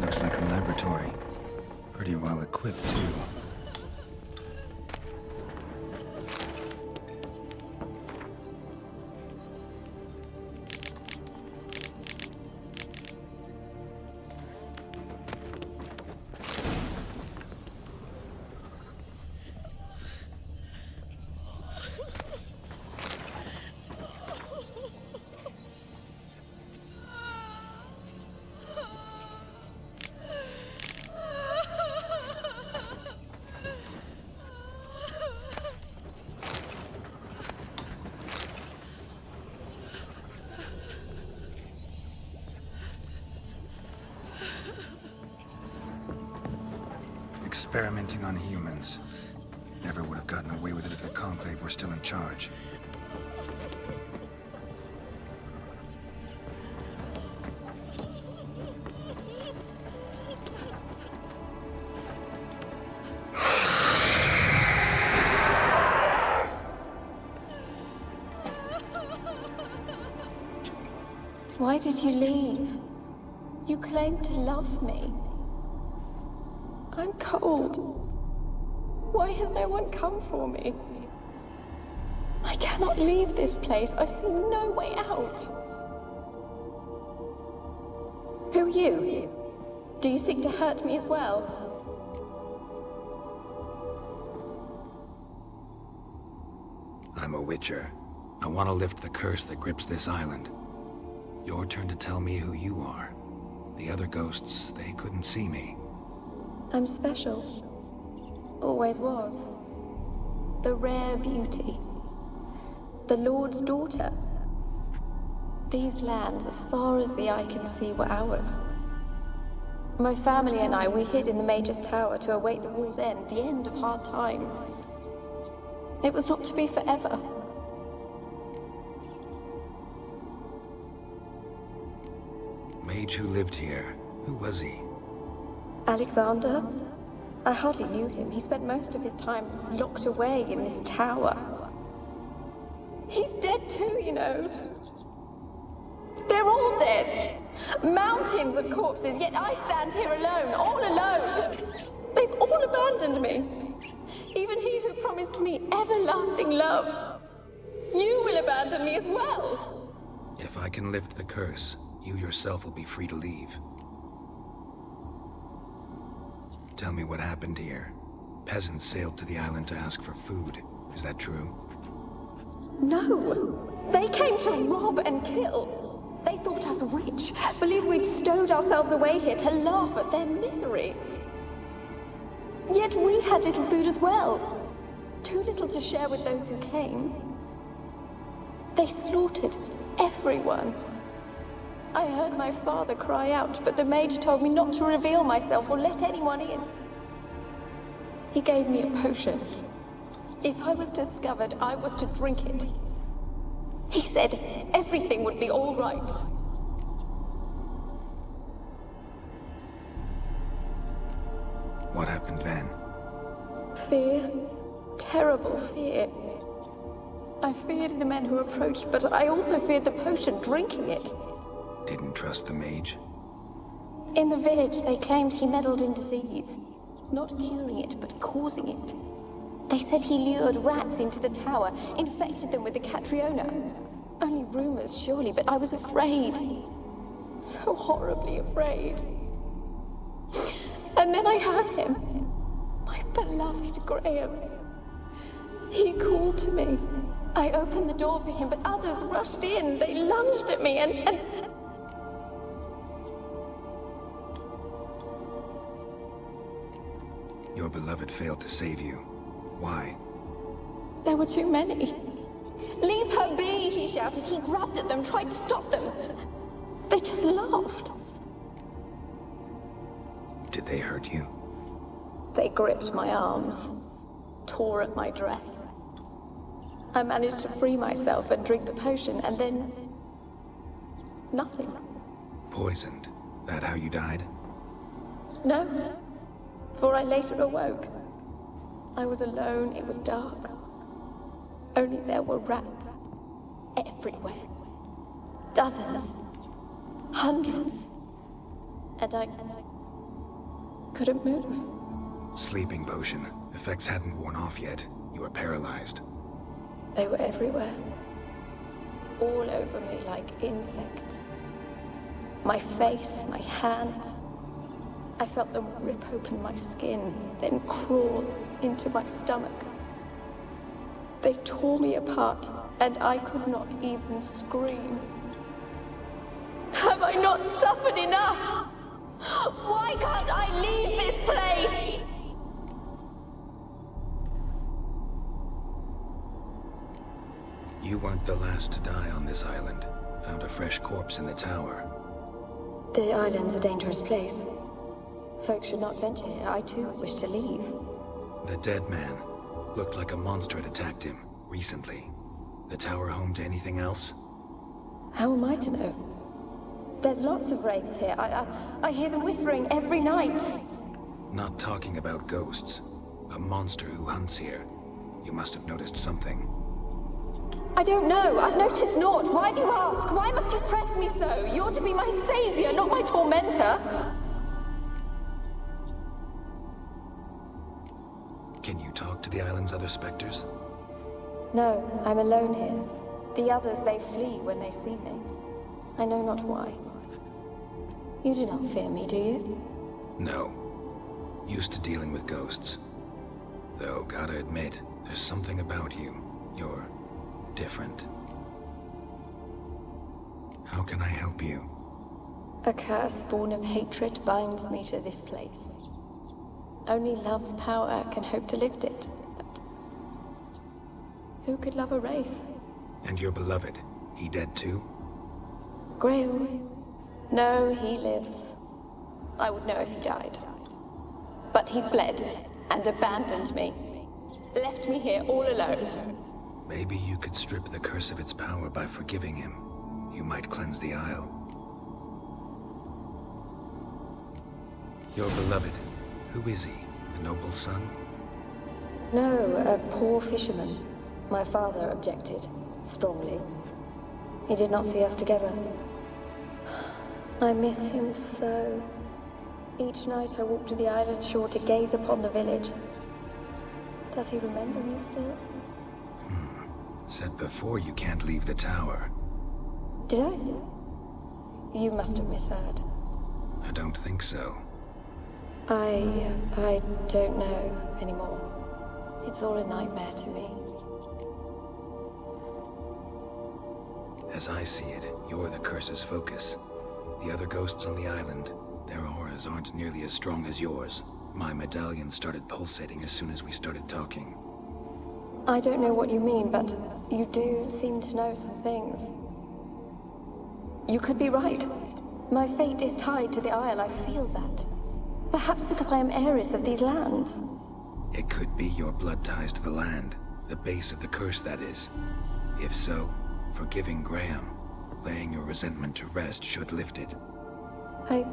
Looks like a laboratory. Pretty well equipped, too. Experimenting on humans. Never would have gotten away with it if the Conclave were still in charge. Why did you leave? You claimed to love me. I'm cold. Why has no one come for me? I cannot leave this place. I see no way out. Who are you? Do you seek to hurt me as well? I'm a Witcher. I want to lift the curse that grips this island. Your turn to tell me who you are. The other ghosts, they couldn't see me. I'm special. Always was. The rare beauty. The Lord's daughter. These lands, as far as the eye can see, were ours. My family and I, we hid in the Mage's Tower to await the war's end, the end of hard times. It was not to be forever. Mage who lived here. Who was he? Alexander? I hardly knew him. He spent most of his time locked away in this tower. He's dead too, you know. They're all dead. Mountains of corpses, yet I stand here alone, all alone. They've all abandoned me. Even he who promised me everlasting love. You will abandon me as well. If I can lift the curse, you yourself will be free to leave. Tell me what happened here. Peasants sailed to the island to ask for food. Is that true? No. They came to rob and kill. They thought us rich, believed we'd stowed ourselves away here to laugh at their misery. Yet we had little food as well. Too little to share with those who came. They slaughtered everyone. I heard my father cry out, but the mage told me not to reveal myself or let anyone in. He gave me a potion. If I was discovered, I was to drink it. He said everything would be all right. What happened then? Fear. Terrible fear. I feared the men who approached, but I also feared the potion, drinking it. Didn't trust the mage? In the village, they claimed he meddled in disease. Not curing it, but causing it. They said he lured rats into the tower, infected them with the Catriona. Only rumors, surely, but I was afraid. So horribly afraid. And then I heard him. My beloved Graham. He called to me. I opened the door for him, but others rushed in. They lunged at me and... Your beloved failed to save you. Why? There were too many. Leave her be, he shouted. He grabbed at them, tried to stop them. They just laughed. Did they hurt you? They gripped my arms, tore at my dress. I managed to free myself and drink the potion, and then... nothing. Poisoned. That how you died? No, for I later awoke. I was alone, it was dark. Only there were rats. Everywhere. Dozens. Hundreds. And I couldn't move. Sleeping potion. Effects hadn't worn off yet. You were paralyzed. They were everywhere. All over me like insects. My face, my hands. I felt them rip open my skin, then crawl into my stomach. They tore me apart, and I could not even scream. Have I not suffered enough? Why can't I leave this place? You weren't the last to die on this island. Found a fresh corpse in the tower. The island's a dangerous place. Folks should not venture here. I too wish to leave. The dead man. Looked like a monster had attacked him, recently. The tower home to anything else? How am I to know? There's lots of wraiths here. I hear them whispering every night. Not talking about ghosts. A monster who hunts here. You must have noticed something. I don't know. I've noticed naught. Why do you ask? Why must you press me so? You're to be my savior, not my tormentor. Can you talk to the island's other specters? No, I'm alone here. The others, they flee when they see me. I know not why. You do not fear me, do you? No. Used to dealing with ghosts. Though, gotta admit, there's something about you. You're different. How can I help you? A curse born of hatred binds me to this place. Only love's power can hope to lift it. But who could love a wraith? And your beloved, he dead too? Grail? No, he lives. I would know if he died. But he fled and abandoned me. Left me here all alone. Maybe you could strip the curse of its power by forgiving him. You might cleanse the Isle. Your beloved, who is he? A noble son? No, a poor fisherman. My father objected, strongly. He did not see us together. I miss him so. Each night I walk to the island shore to gaze upon the village. Does he remember me still? Said before you can't leave the tower. Did I? You must have misheard. I don't think so. I don't know anymore. It's all a nightmare to me. As I see it, you're the curse's focus. The other ghosts on the island, their auras aren't nearly as strong as yours. My medallion started pulsating as soon as we started talking. I don't know what you mean, but you do seem to know some things. You could be right. My fate is tied to the Isle, I feel that. Perhaps because I am heiress of these lands. It could be your blood ties to the land. The base of the curse, that is. If so, forgiving Graham, laying your resentment to rest should lift it. I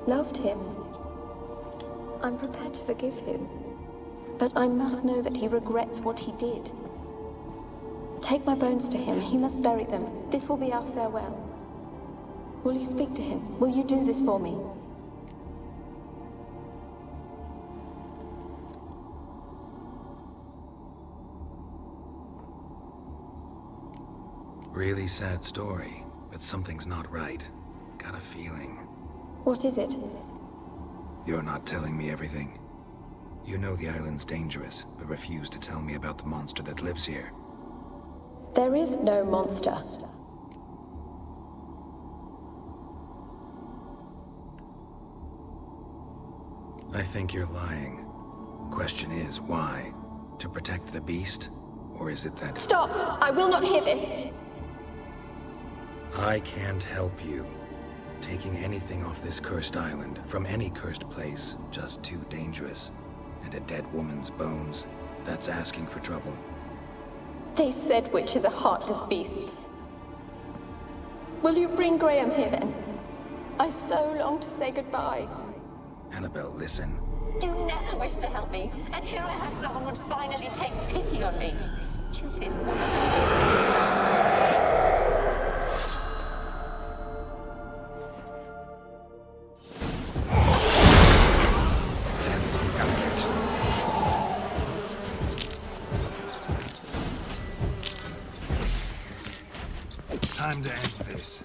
loved him. I'm prepared to forgive him. But I must know that he regrets what he did. Take my bones to him. He must bury them. This will be our farewell. Will you speak to him? Will you do this for me? Really sad story, but something's not right. Got a feeling. What is it? You're not telling me everything. You know the island's dangerous, but refuse to tell me about the monster that lives here. There is no monster. I think you're lying. Question is, why? To protect the beast? Or is it that— Stop! I will not hear this! I can't help you. Taking anything off this cursed island, from any cursed place, just too dangerous. And a dead woman's bones, that's asking for trouble. They said witches are heartless beasts. Will you bring Graham here then? I so long to say goodbye. Annabelle, listen. You never wished to help me, and here I had someone would finally take pity on me. Stupid woman. Time to end this.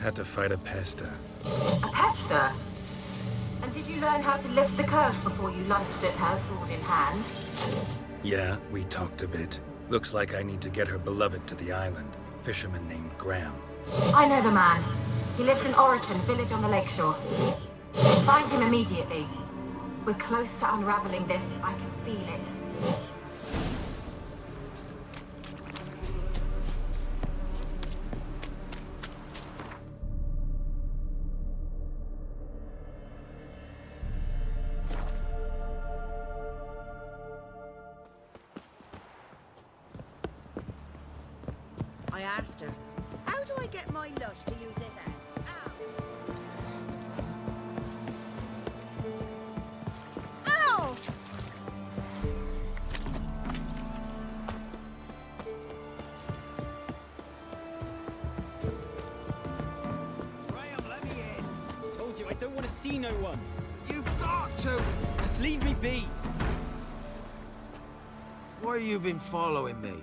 Had to fight a pester. A pester? And did you learn how to lift the curse before you lunged at her, sword in hand? Yeah, we talked a bit. Looks like I need to get her beloved to the island. Fisherman named Graham. I know the man. He lives in Oriton, village on the lakeshore. Find him immediately. We're close to unraveling this. I can feel it. I asked her, how do I get my lush to use this hand? Ow! Ow! Graham, let me in. Told you, I don't want to see no one. You've got to! Just leave me be. Why have you been following me?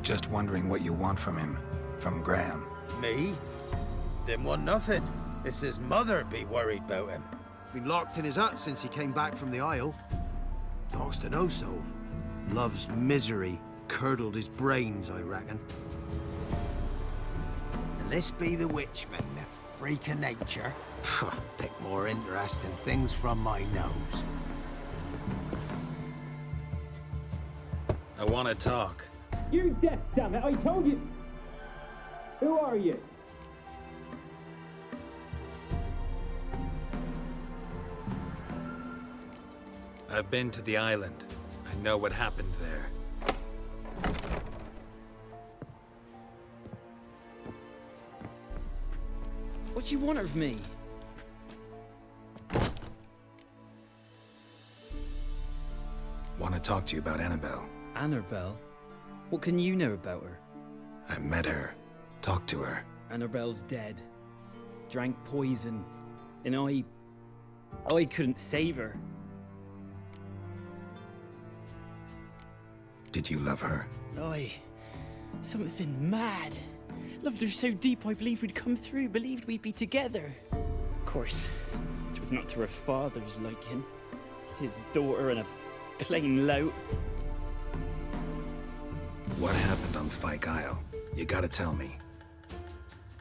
Just wondering what you want from him. From Graham. Me? Didn't want nothing. It's his mother be worried about him. Been locked in his hut since he came back from the Isle. Talks to no soul. Love's misery curdled his brains, I reckon. And this be the witchman, the freak of nature. Pick more interesting things from my nose. I want to talk. You're deaf, damn it! I told you! Who are you? I've been to the island. I know what happened there. What do you want of me? Want to talk to you about Annabelle. Annabelle? What can you know about her? I met her. Talked to her. Annabelle's dead. Drank poison. And I couldn't save her. Did you love her? Something mad. Loved her so deep I believed we'd come through, believed we'd be together. Of course, it was not to her father's liking. His daughter and a plain lout. What happened on Fyke Isle? You gotta tell me.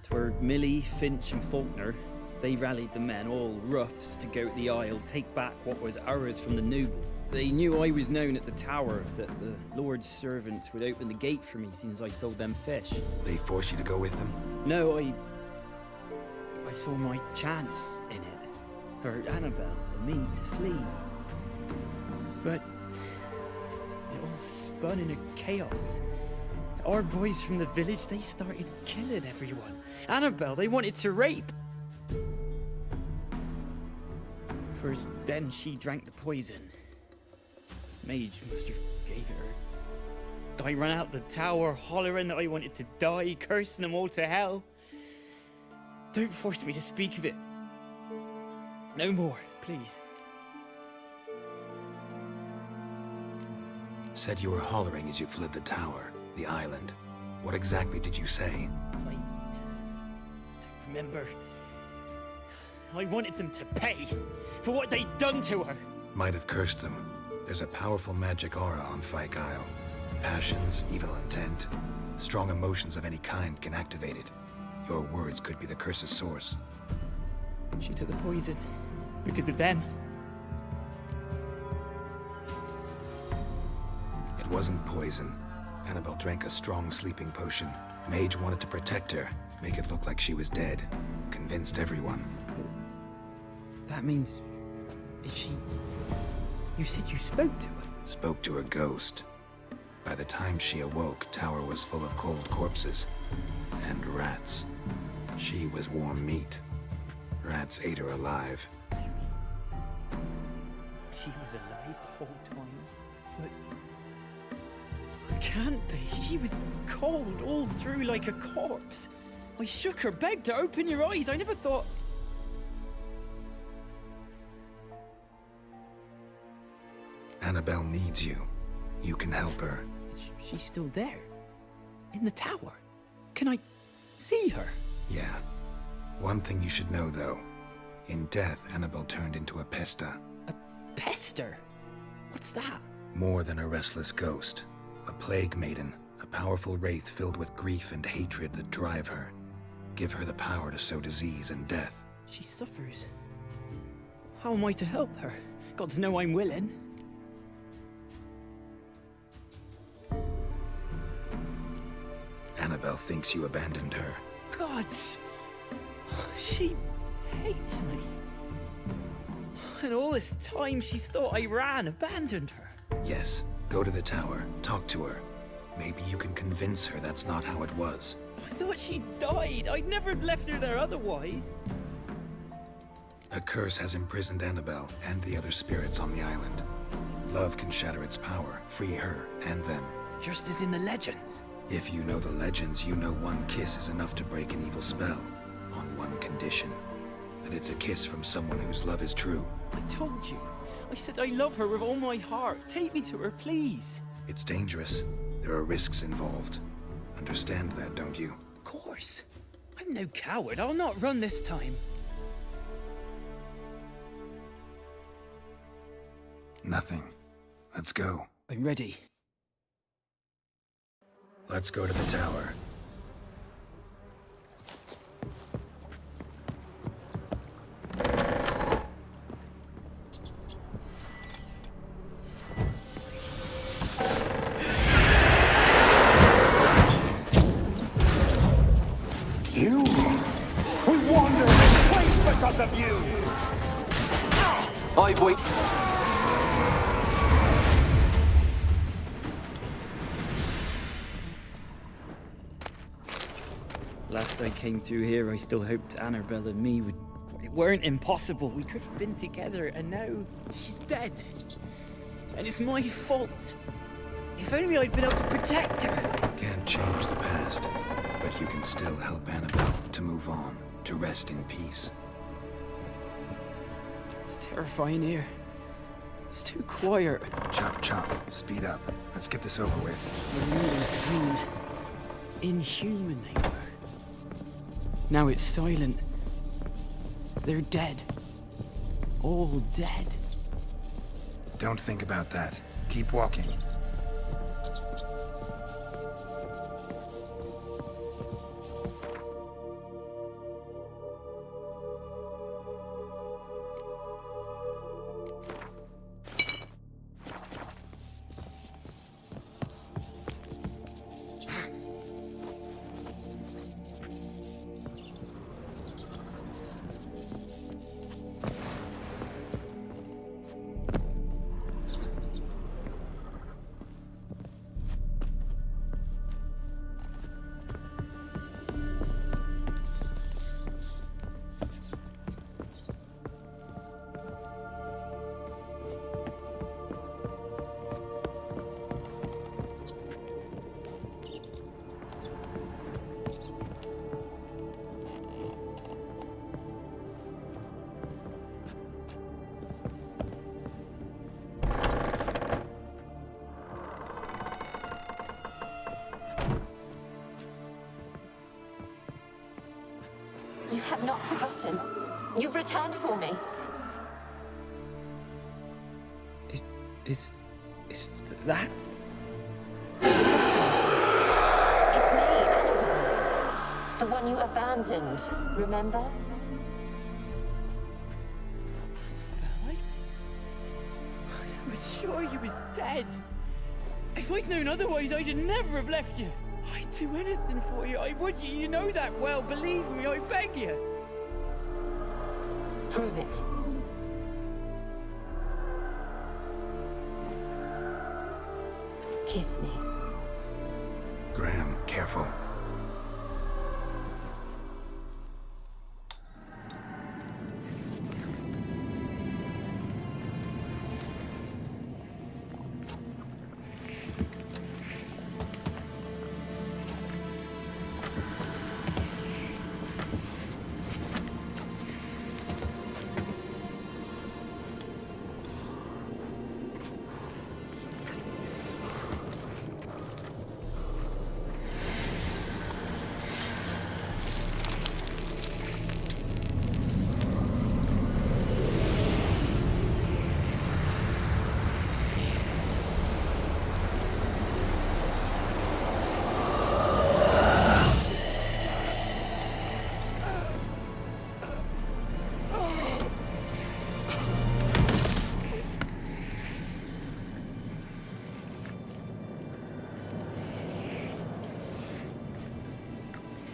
Twere Millie, Finch and Faulkner. They rallied the men, all roughs, to go to the Isle, take back what was ours from the noble. They knew I was known at the tower, that the Lord's servants would open the gate for me since I sold them fish. They forced you to go with them? No, I saw my chance in it. For Annabelle and me to flee. But it all spun into chaos. Our boys from the village, they started killing everyone. Annabelle, they wanted to rape. First, then she drank the poison. Mage must have gave it her. I ran out the tower, hollering that I wanted to die, cursing them all to hell. Don't force me to speak of it. No more, please. Said you were hollering as you fled the tower, the island. What exactly did you say? I don't remember. I wanted them to pay for what they'd done to her. Might have cursed them. There's a powerful magic aura on Fyke Isle. Passions, evil intent, strong emotions of any kind can activate it. Your words could be the curse's source. She took the poison because of them. It wasn't poison. Annabelle drank a strong sleeping potion. Mage wanted to protect her, make it look like she was dead. Convinced everyone. That means... is she... You said you spoke to her? Spoke to her ghost. By the time she awoke, tower was full of cold corpses. And rats. She was warm meat. Rats ate her alive. She was alive the whole time? But... it can't be. She was cold all through like a corpse. I shook her, begged her, open your eyes. I never thought... Annabelle needs you. You can help her. She's still there? In the tower? Can I see her? Yeah. One thing you should know, though. In death, Annabelle turned into a pesta. A pester? What's that? More than a restless ghost. A plague maiden. A powerful wraith filled with grief and hatred that drive her. Give her the power to sow disease and death. She suffers. How am I to help her? Gods know I'm willing. Annabelle thinks you abandoned her. Gods! She hates me. And all this time she's thought I abandoned her. Yes, go to the tower, talk to her. Maybe you can convince her that's not how it was. I thought she died. I'd never have left her there otherwise. A curse has imprisoned Annabelle and the other spirits on the island. Love can shatter its power, free her and them. Just as in the legends. If you know the legends, you know one kiss is enough to break an evil spell. On one condition. That it's a kiss from someone whose love is true. I told you. I said I love her with all my heart. Take me to her, please. It's dangerous. There are risks involved. Understand that, don't you? Of course. I'm no coward. I'll not run this time. Nothing. Let's go. I'm ready. Let's go to the tower. 5 weeks. Last I came through here, I still hoped Annabelle and me weren't impossible. We could have been together, and now she's dead. And it's my fault. If only I'd been able to protect her. Can't change the past, but you can still help Annabelle to move on, to rest in peace. It's terrifying here. It's too quiet. Chop, chop. Speed up. Let's get this over with. The women screamed. Inhuman they were. Now it's silent. They're dead. All dead. Don't think about that. Keep walking. You have not forgotten. You've returned for me. Is that? It's me, Annabelle. The one you abandoned, remember? I was sure you was dead. If I'd known otherwise, I'd never have left you. I'd do anything for you. I would. You know that well. Believe me, I beg you. Prove it. Kiss me. Graham, careful.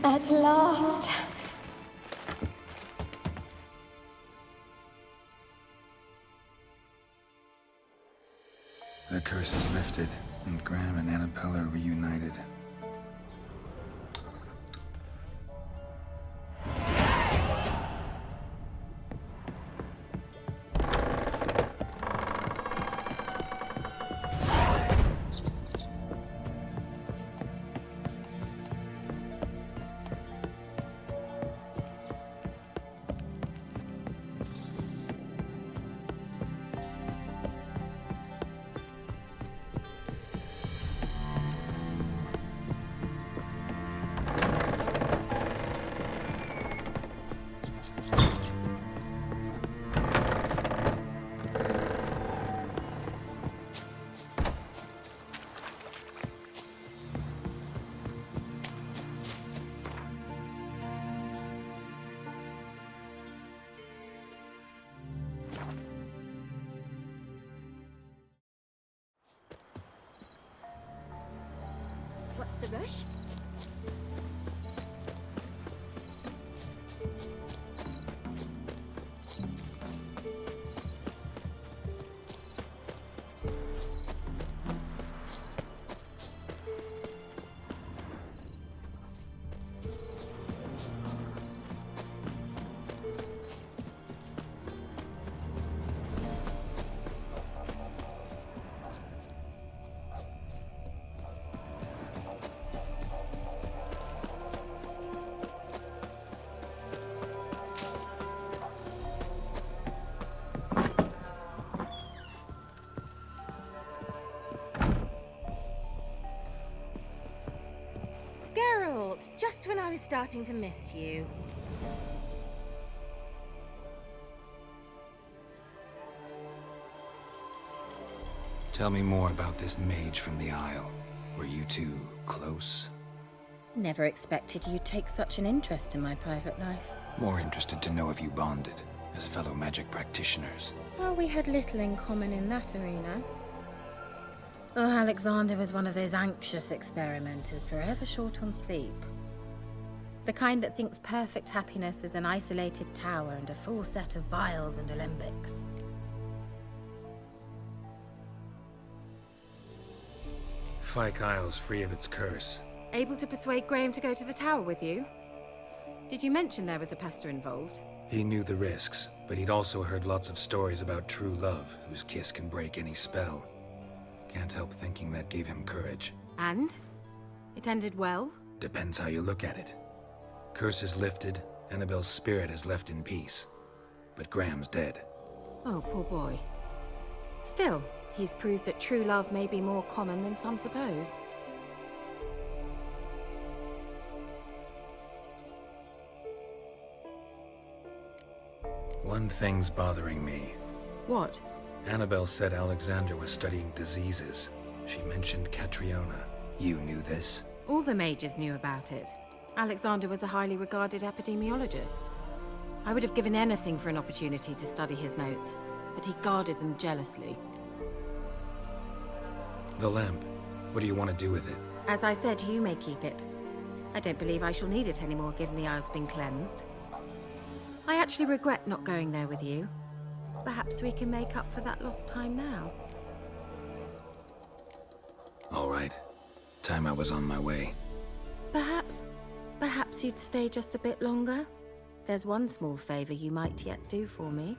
At last. The curse is lifted, and Graham and Annabelle are reunited. What's the rush? It's just when I was starting to miss you. Tell me more about this mage from the Isle. Were you two close? Never expected you'd take such an interest in my private life. More interested to know if you bonded as fellow magic practitioners. Well, we had little in common in that arena. Oh, Alexander was one of those anxious experimenters, forever short on sleep. The kind that thinks perfect happiness is an isolated tower and a full set of vials and alembics. Fyke Isle's free of its curse. Able to persuade Graham to go to the tower with you? Did you mention there was a pester involved? He knew the risks, but he'd also heard lots of stories about true love, whose kiss can break any spell. Can't help thinking that gave him courage. And? It ended well? Depends how you look at it. Curse is lifted, Annabelle's spirit is left in peace. But Graham's dead. Oh, poor boy. Still, he's proved that true love may be more common than some suppose. One thing's bothering me. What? Annabelle said Alexander was studying diseases. She mentioned Catriona. You knew this? All the mages knew about it. Alexander was a highly regarded epidemiologist. I would have given anything for an opportunity to study his notes, but he guarded them jealously. The lamp. What do you want to do with it? As I said, you may keep it. I don't believe I shall need it anymore, given the Isle's been cleansed. I actually regret not going there with you. Perhaps we can make up for that lost time now. All right. Time I was on my way. Perhaps you'd stay just a bit longer? There's one small favor you might yet do for me.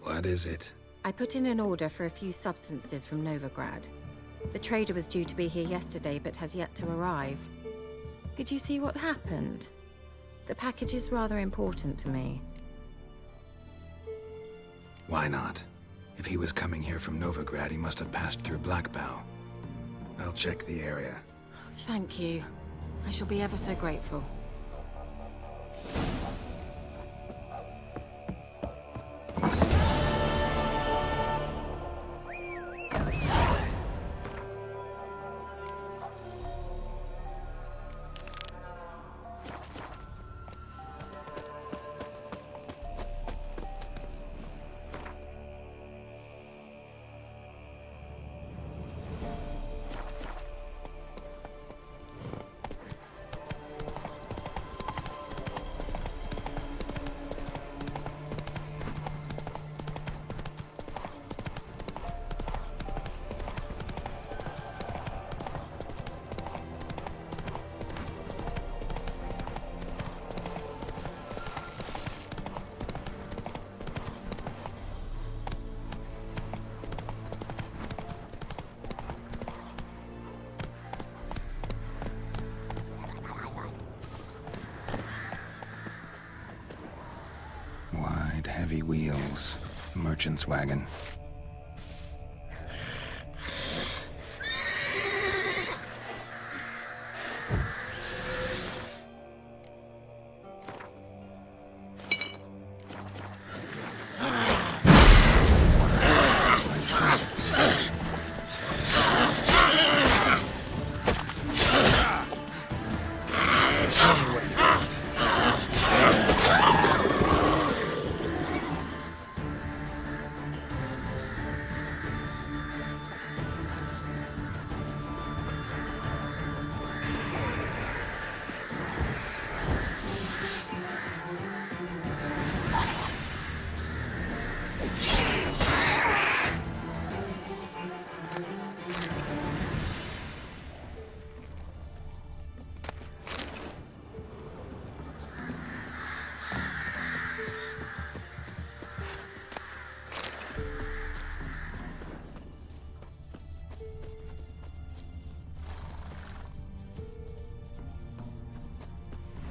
What is it? I put in an order for a few substances from Novigrad. The trader was due to be here yesterday, but has yet to arrive. Could you see what happened? The package is rather important to me. Why not? If he was coming here from Novigrad, he must have passed through Blackbow. I'll check the area. Thank you. I shall be ever so grateful. Heavy wheels. Merchant's wagon.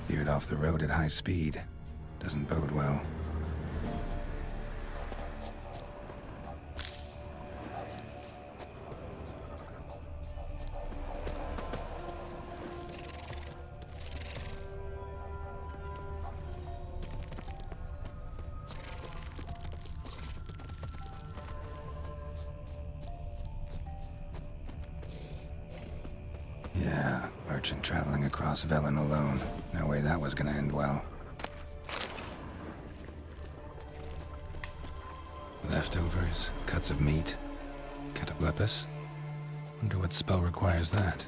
Veered off the road at high speed. Doesn't bode well. merchant traveling across Velen alone. No way that was gonna end well. Leftovers, cuts of meat, cataplepis. Wonder what spell requires that.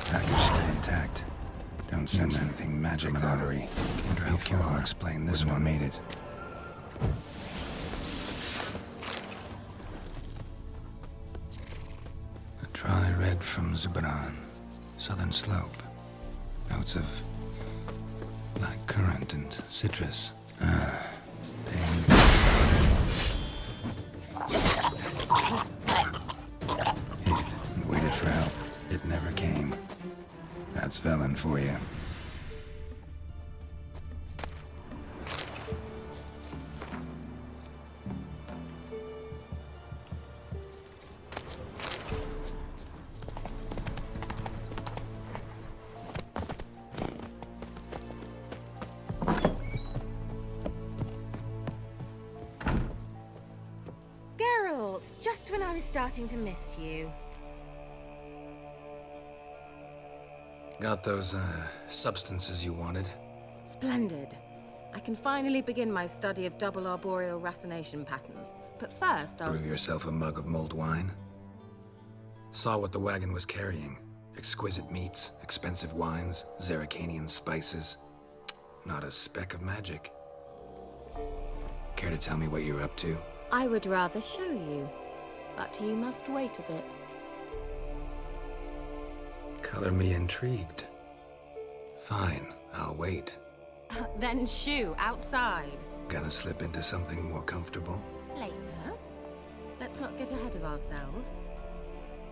Package still intact. Don't sense anything magic though. Can't help you all explain this one made it. A dry red from Zubaran. Southern slope. Notes of black currant and citrus. Pain. Hid and waited for help. It never came. That's Velen for you. Geralt, just when I was starting to miss you. Got those, substances you wanted? Splendid. I can finally begin my study of double arboreal racination patterns. But first, I'll... Brew yourself a mug of mulled wine? Saw what the wagon was carrying. Exquisite meats, expensive wines, Zeracanian spices. Not a speck of magic. Care to tell me what you're up to? I would rather show you, but you must wait a bit. Color me intrigued. Fine, I'll wait. Then shoo, outside. Gonna slip into something more comfortable? Later. Let's not get ahead of ourselves.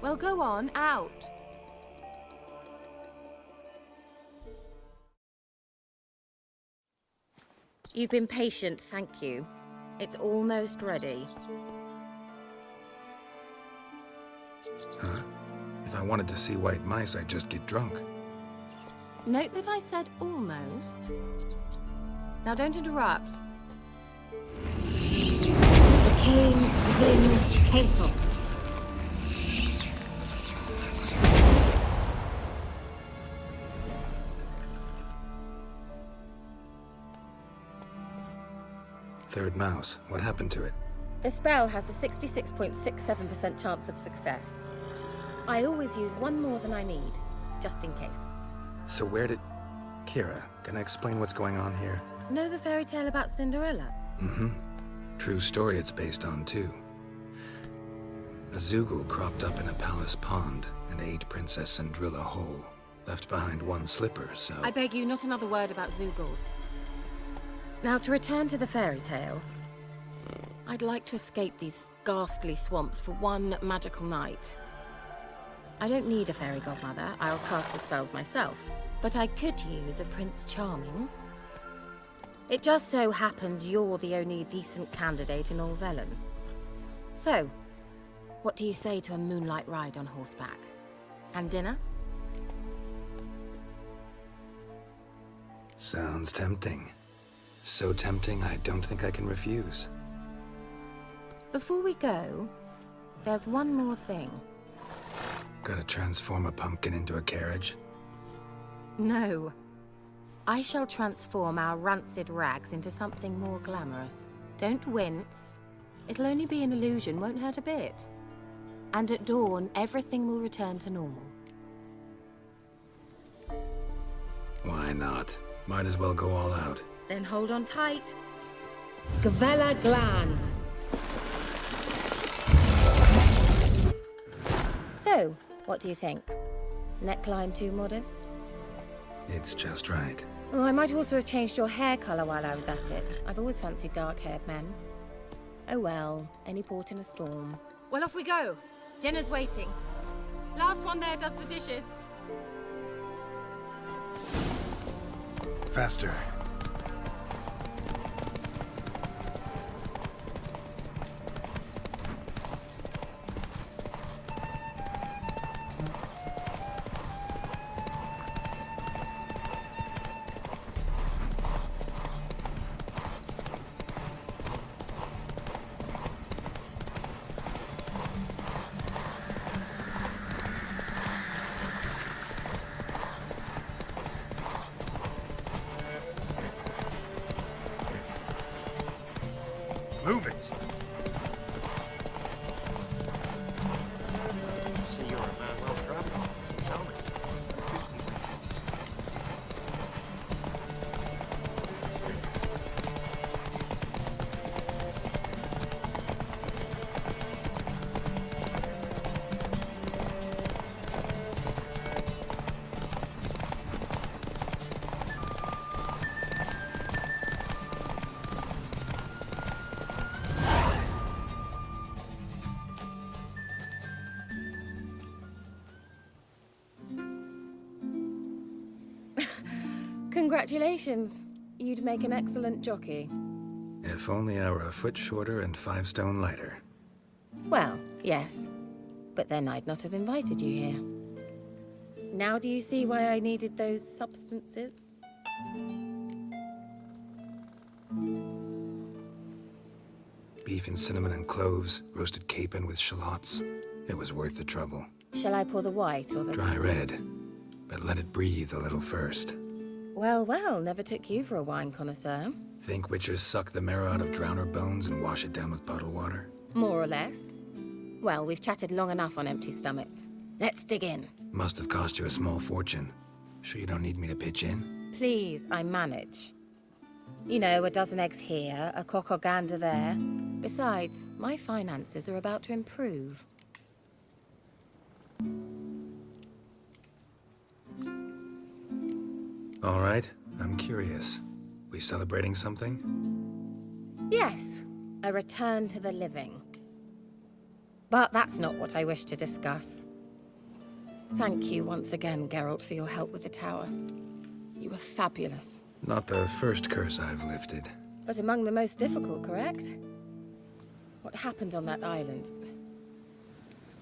Well, go on, out. You've been patient, thank you. It's almost ready. Huh? If I wanted to see white mice, I'd just get drunk. Note that I said almost. Now don't interrupt. King Vin Cathel. Third mouse. What happened to it? The spell has a 66.67% chance of success. I always use one more than I need, just in case. So where did... Keira, can I explain what's going on here? Know the fairy tale about Cinderella? Mm-hmm. True story it's based on, too. A Zoogle cropped up in a palace pond and ate Princess Cindrilla whole. Left behind one slipper, so... I beg you, not another word about Zoogles. Now, to return to the fairy tale, I'd like to escape these ghastly swamps for one magical night. I don't need a fairy godmother, I'll cast the spells myself. But I could use a Prince Charming. It just so happens you're the only decent candidate in all Velen. So, what do you say to a moonlight ride on horseback? And dinner? Sounds tempting. So tempting, I don't think I can refuse. Before we go, there's one more thing. Gotta transform a pumpkin into a carriage? No. I shall transform our rancid rags into something more glamorous. Don't wince. It'll only be an illusion, won't hurt a bit. And at dawn, everything will return to normal. Why not? Might as well go all out. Then hold on tight. Gavella Glan. So, what do you think? Neckline too modest? It's just right. Oh, I might also have changed your hair colour while I was at it. I've always fancied dark-haired men. Oh well, any port in a storm. Well, off we go. Dinner's waiting. Last one there does the dishes. Faster. Move it! See, you're a man well traveled. So tell me. Congratulations. You'd make an excellent jockey. If only I were a foot shorter and 5 stone lighter. Well, yes. But then I'd not have invited you here. Now do you see why I needed those substances? Beef and cinnamon and cloves, roasted capon with shallots. It was worth the trouble. Shall I pour the white or the... Dry red, but let it breathe a little first. Well, well, never took you for a wine connoisseur. Think witchers suck the marrow out of drowner bones and wash it down with bottled water? More or less. Well, we've chatted long enough on empty stomachs. Let's dig in. Must have cost you a small fortune. Sure you don't need me to pitch in? Please, I manage. You know, a dozen eggs here, a cock or gander there. Besides, my finances are about to improve. All right, I'm curious. We celebrating something? Yes, a return to the living. But that's not what I wish to discuss. Thank you once again, Geralt, for your help with the tower. You were fabulous. Not the first curse I've lifted. But among the most difficult, correct? What happened on that island?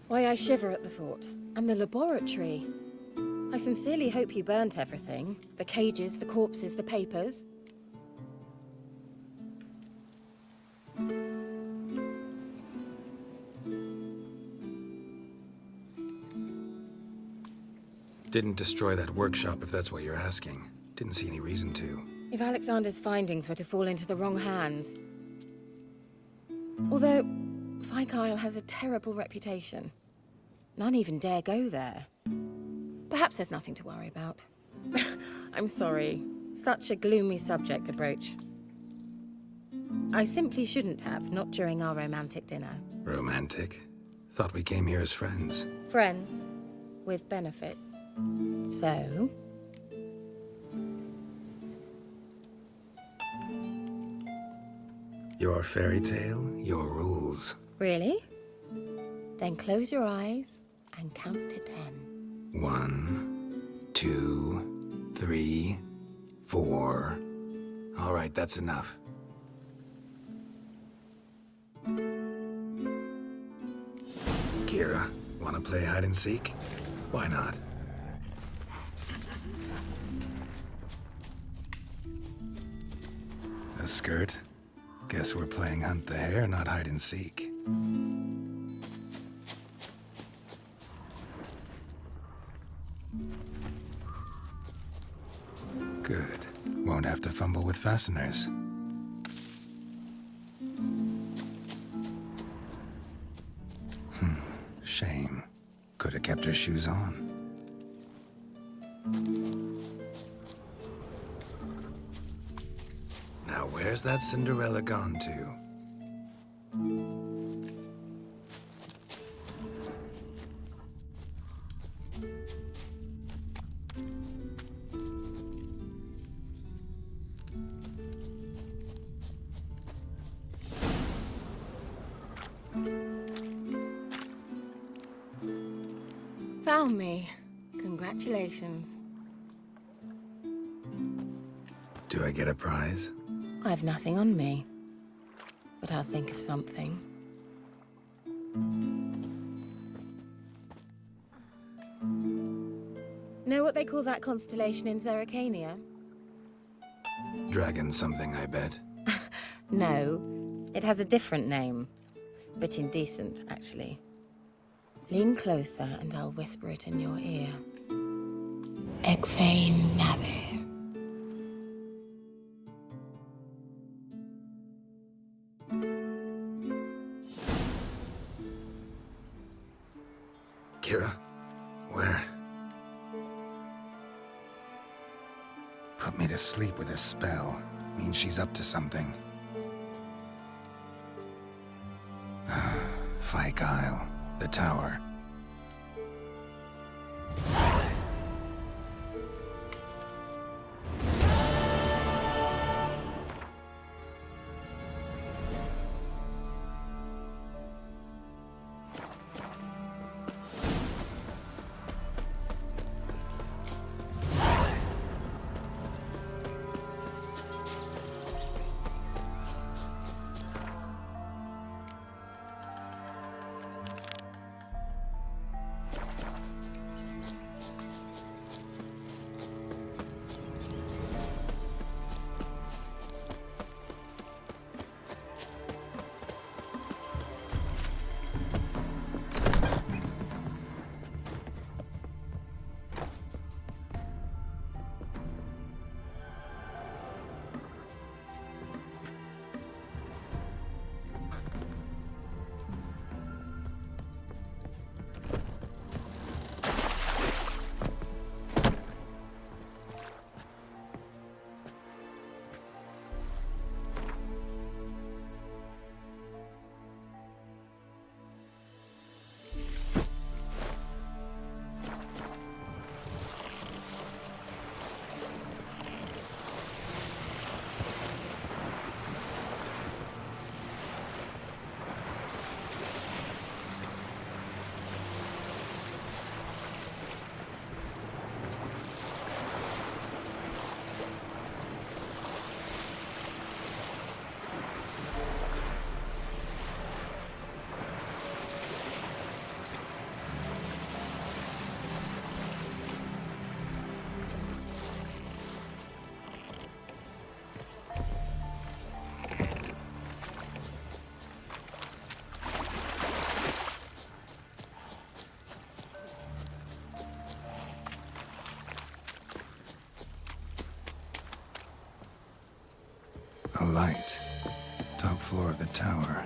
Why, I shiver at the thought. And the laboratory. I sincerely hope you burnt everything. The cages, the corpses, the papers. Didn't destroy that workshop, if that's what you're asking. Didn't see any reason to. If Alexander's findings were to fall into the wrong hands... Although, Fyke Isle has a terrible reputation. None even dare go there. Perhaps there's nothing to worry about. I'm sorry. Such a gloomy subject to broach. I simply shouldn't have, not during our romantic dinner. Romantic? Thought we came here as friends. Friends. With benefits. So... Your fairy tale, your rules. Really? Then close your eyes and count to 10. 1, 2, 3, 4. All right, that's enough. Keira, wanna play hide and seek? Why not? A skirt? Guess we're playing hunt the hare, not hide and seek. Good. Won't have to fumble with fasteners. Shame. Could have kept her shoes on. Now where's that Cinderella gone to? Found me. Congratulations. Do I get a prize? I've nothing on me. But I'll think of something. Know what they call that constellation in Zerrikania? Dragon something, I bet. No. It has a different name. Bit indecent, actually. Lean closer and I'll whisper it in your ear. Egfain Navir. Keira? Where? Put me to sleep with a spell. Means she's up to something. Fyke Isle. The tower. A light. Top floor of the tower.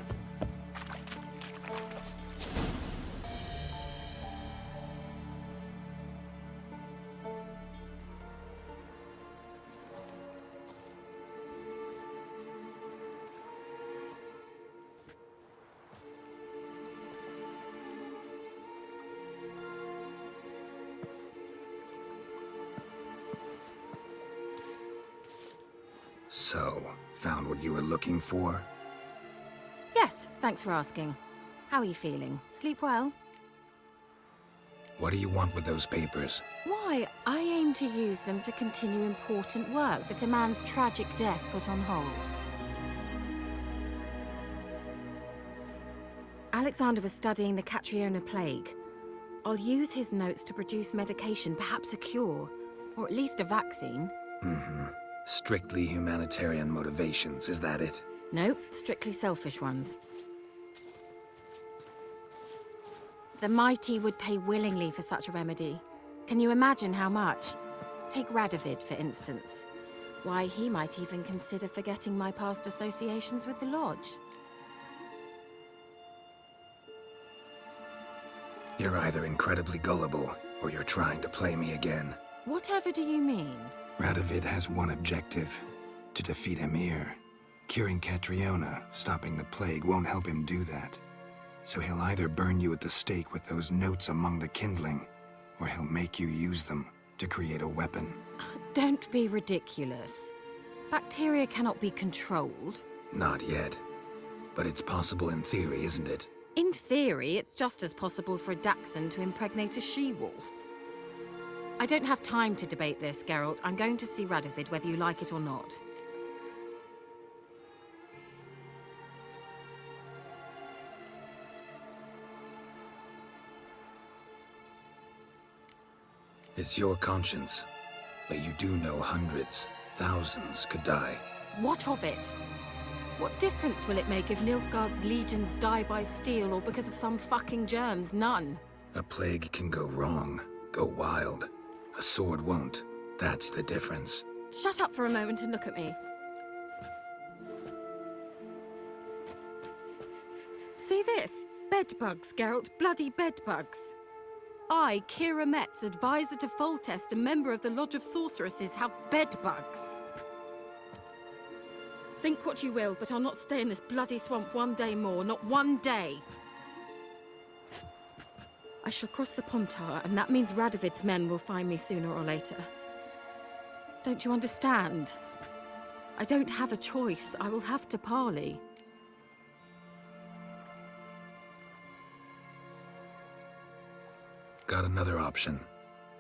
So, found what you were looking for? Yes, thanks for asking. How are you feeling? Sleep well? What do you want with those papers? Why, I aim to use them to continue important work that a man's tragic death put on hold. Alexander was studying the Catriona plague. I'll use his notes to produce medication, perhaps a cure, or at least a vaccine. Mm-hmm. Strictly humanitarian motivations, is that it? No, strictly selfish ones. The mighty would pay willingly for such a remedy. Can you imagine how much? Take Radovid, for instance. Why, he might even consider forgetting my past associations with the Lodge. You're either incredibly gullible, or you're trying to play me again. Whatever do you mean? Radovid has one objective: to defeat Emir. Curing Catriona, stopping the plague, won't help him do that. So he'll either burn you at the stake with those notes among the kindling, or he'll make you use them to create a weapon. Don't be ridiculous. Bacteria cannot be controlled. Not yet. But it's possible in theory, isn't it? In theory, it's just as possible for a Dachshund to impregnate a she-wolf. I don't have time to debate this, Geralt. I'm going to see Radovid, whether you like it or not. It's your conscience. But you do know hundreds, thousands could die. What of it? What difference will it make if Nilfgaard's legions die by steel or because of some fucking germs? None. A plague can go wrong, go wild. A sword won't. That's the difference. Shut up for a moment and look at me. See this? Bedbugs, Geralt. Bloody bedbugs. I, Keira Metz, advisor to Foltest, a member of the Lodge of Sorceresses, have bedbugs. Think what you will, but I'll not stay in this bloody swamp one day more, not one day. I shall cross the Pontar, and that means Radovid's men will find me sooner or later. Don't you understand? I don't have a choice. I will have to parley. Got another option.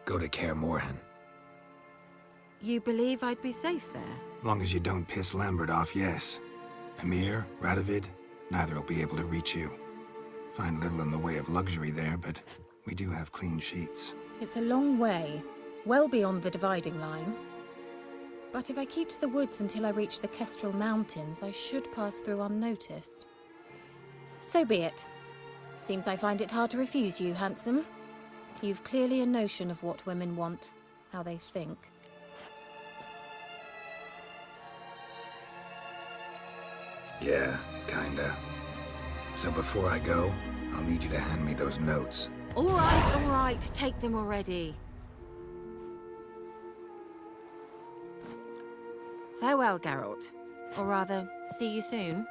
Go to Kaer Morhen. You believe I'd be safe there? Long as you don't piss Lambert off, yes. Emir, Radovid, neither will be able to reach you. Find little in the way of luxury there, but we do have clean sheets. It's a long way, well beyond the dividing line. But if I keep to the woods until I reach the Kestrel Mountains, I should pass through unnoticed. So be it. Seems I find it hard to refuse you, handsome. You've clearly a notion of what women want, how they think. Yeah, kinda. So before I go, I'll need you to hand me those notes. All right, take them already. Farewell, Geralt. Or rather, see you soon.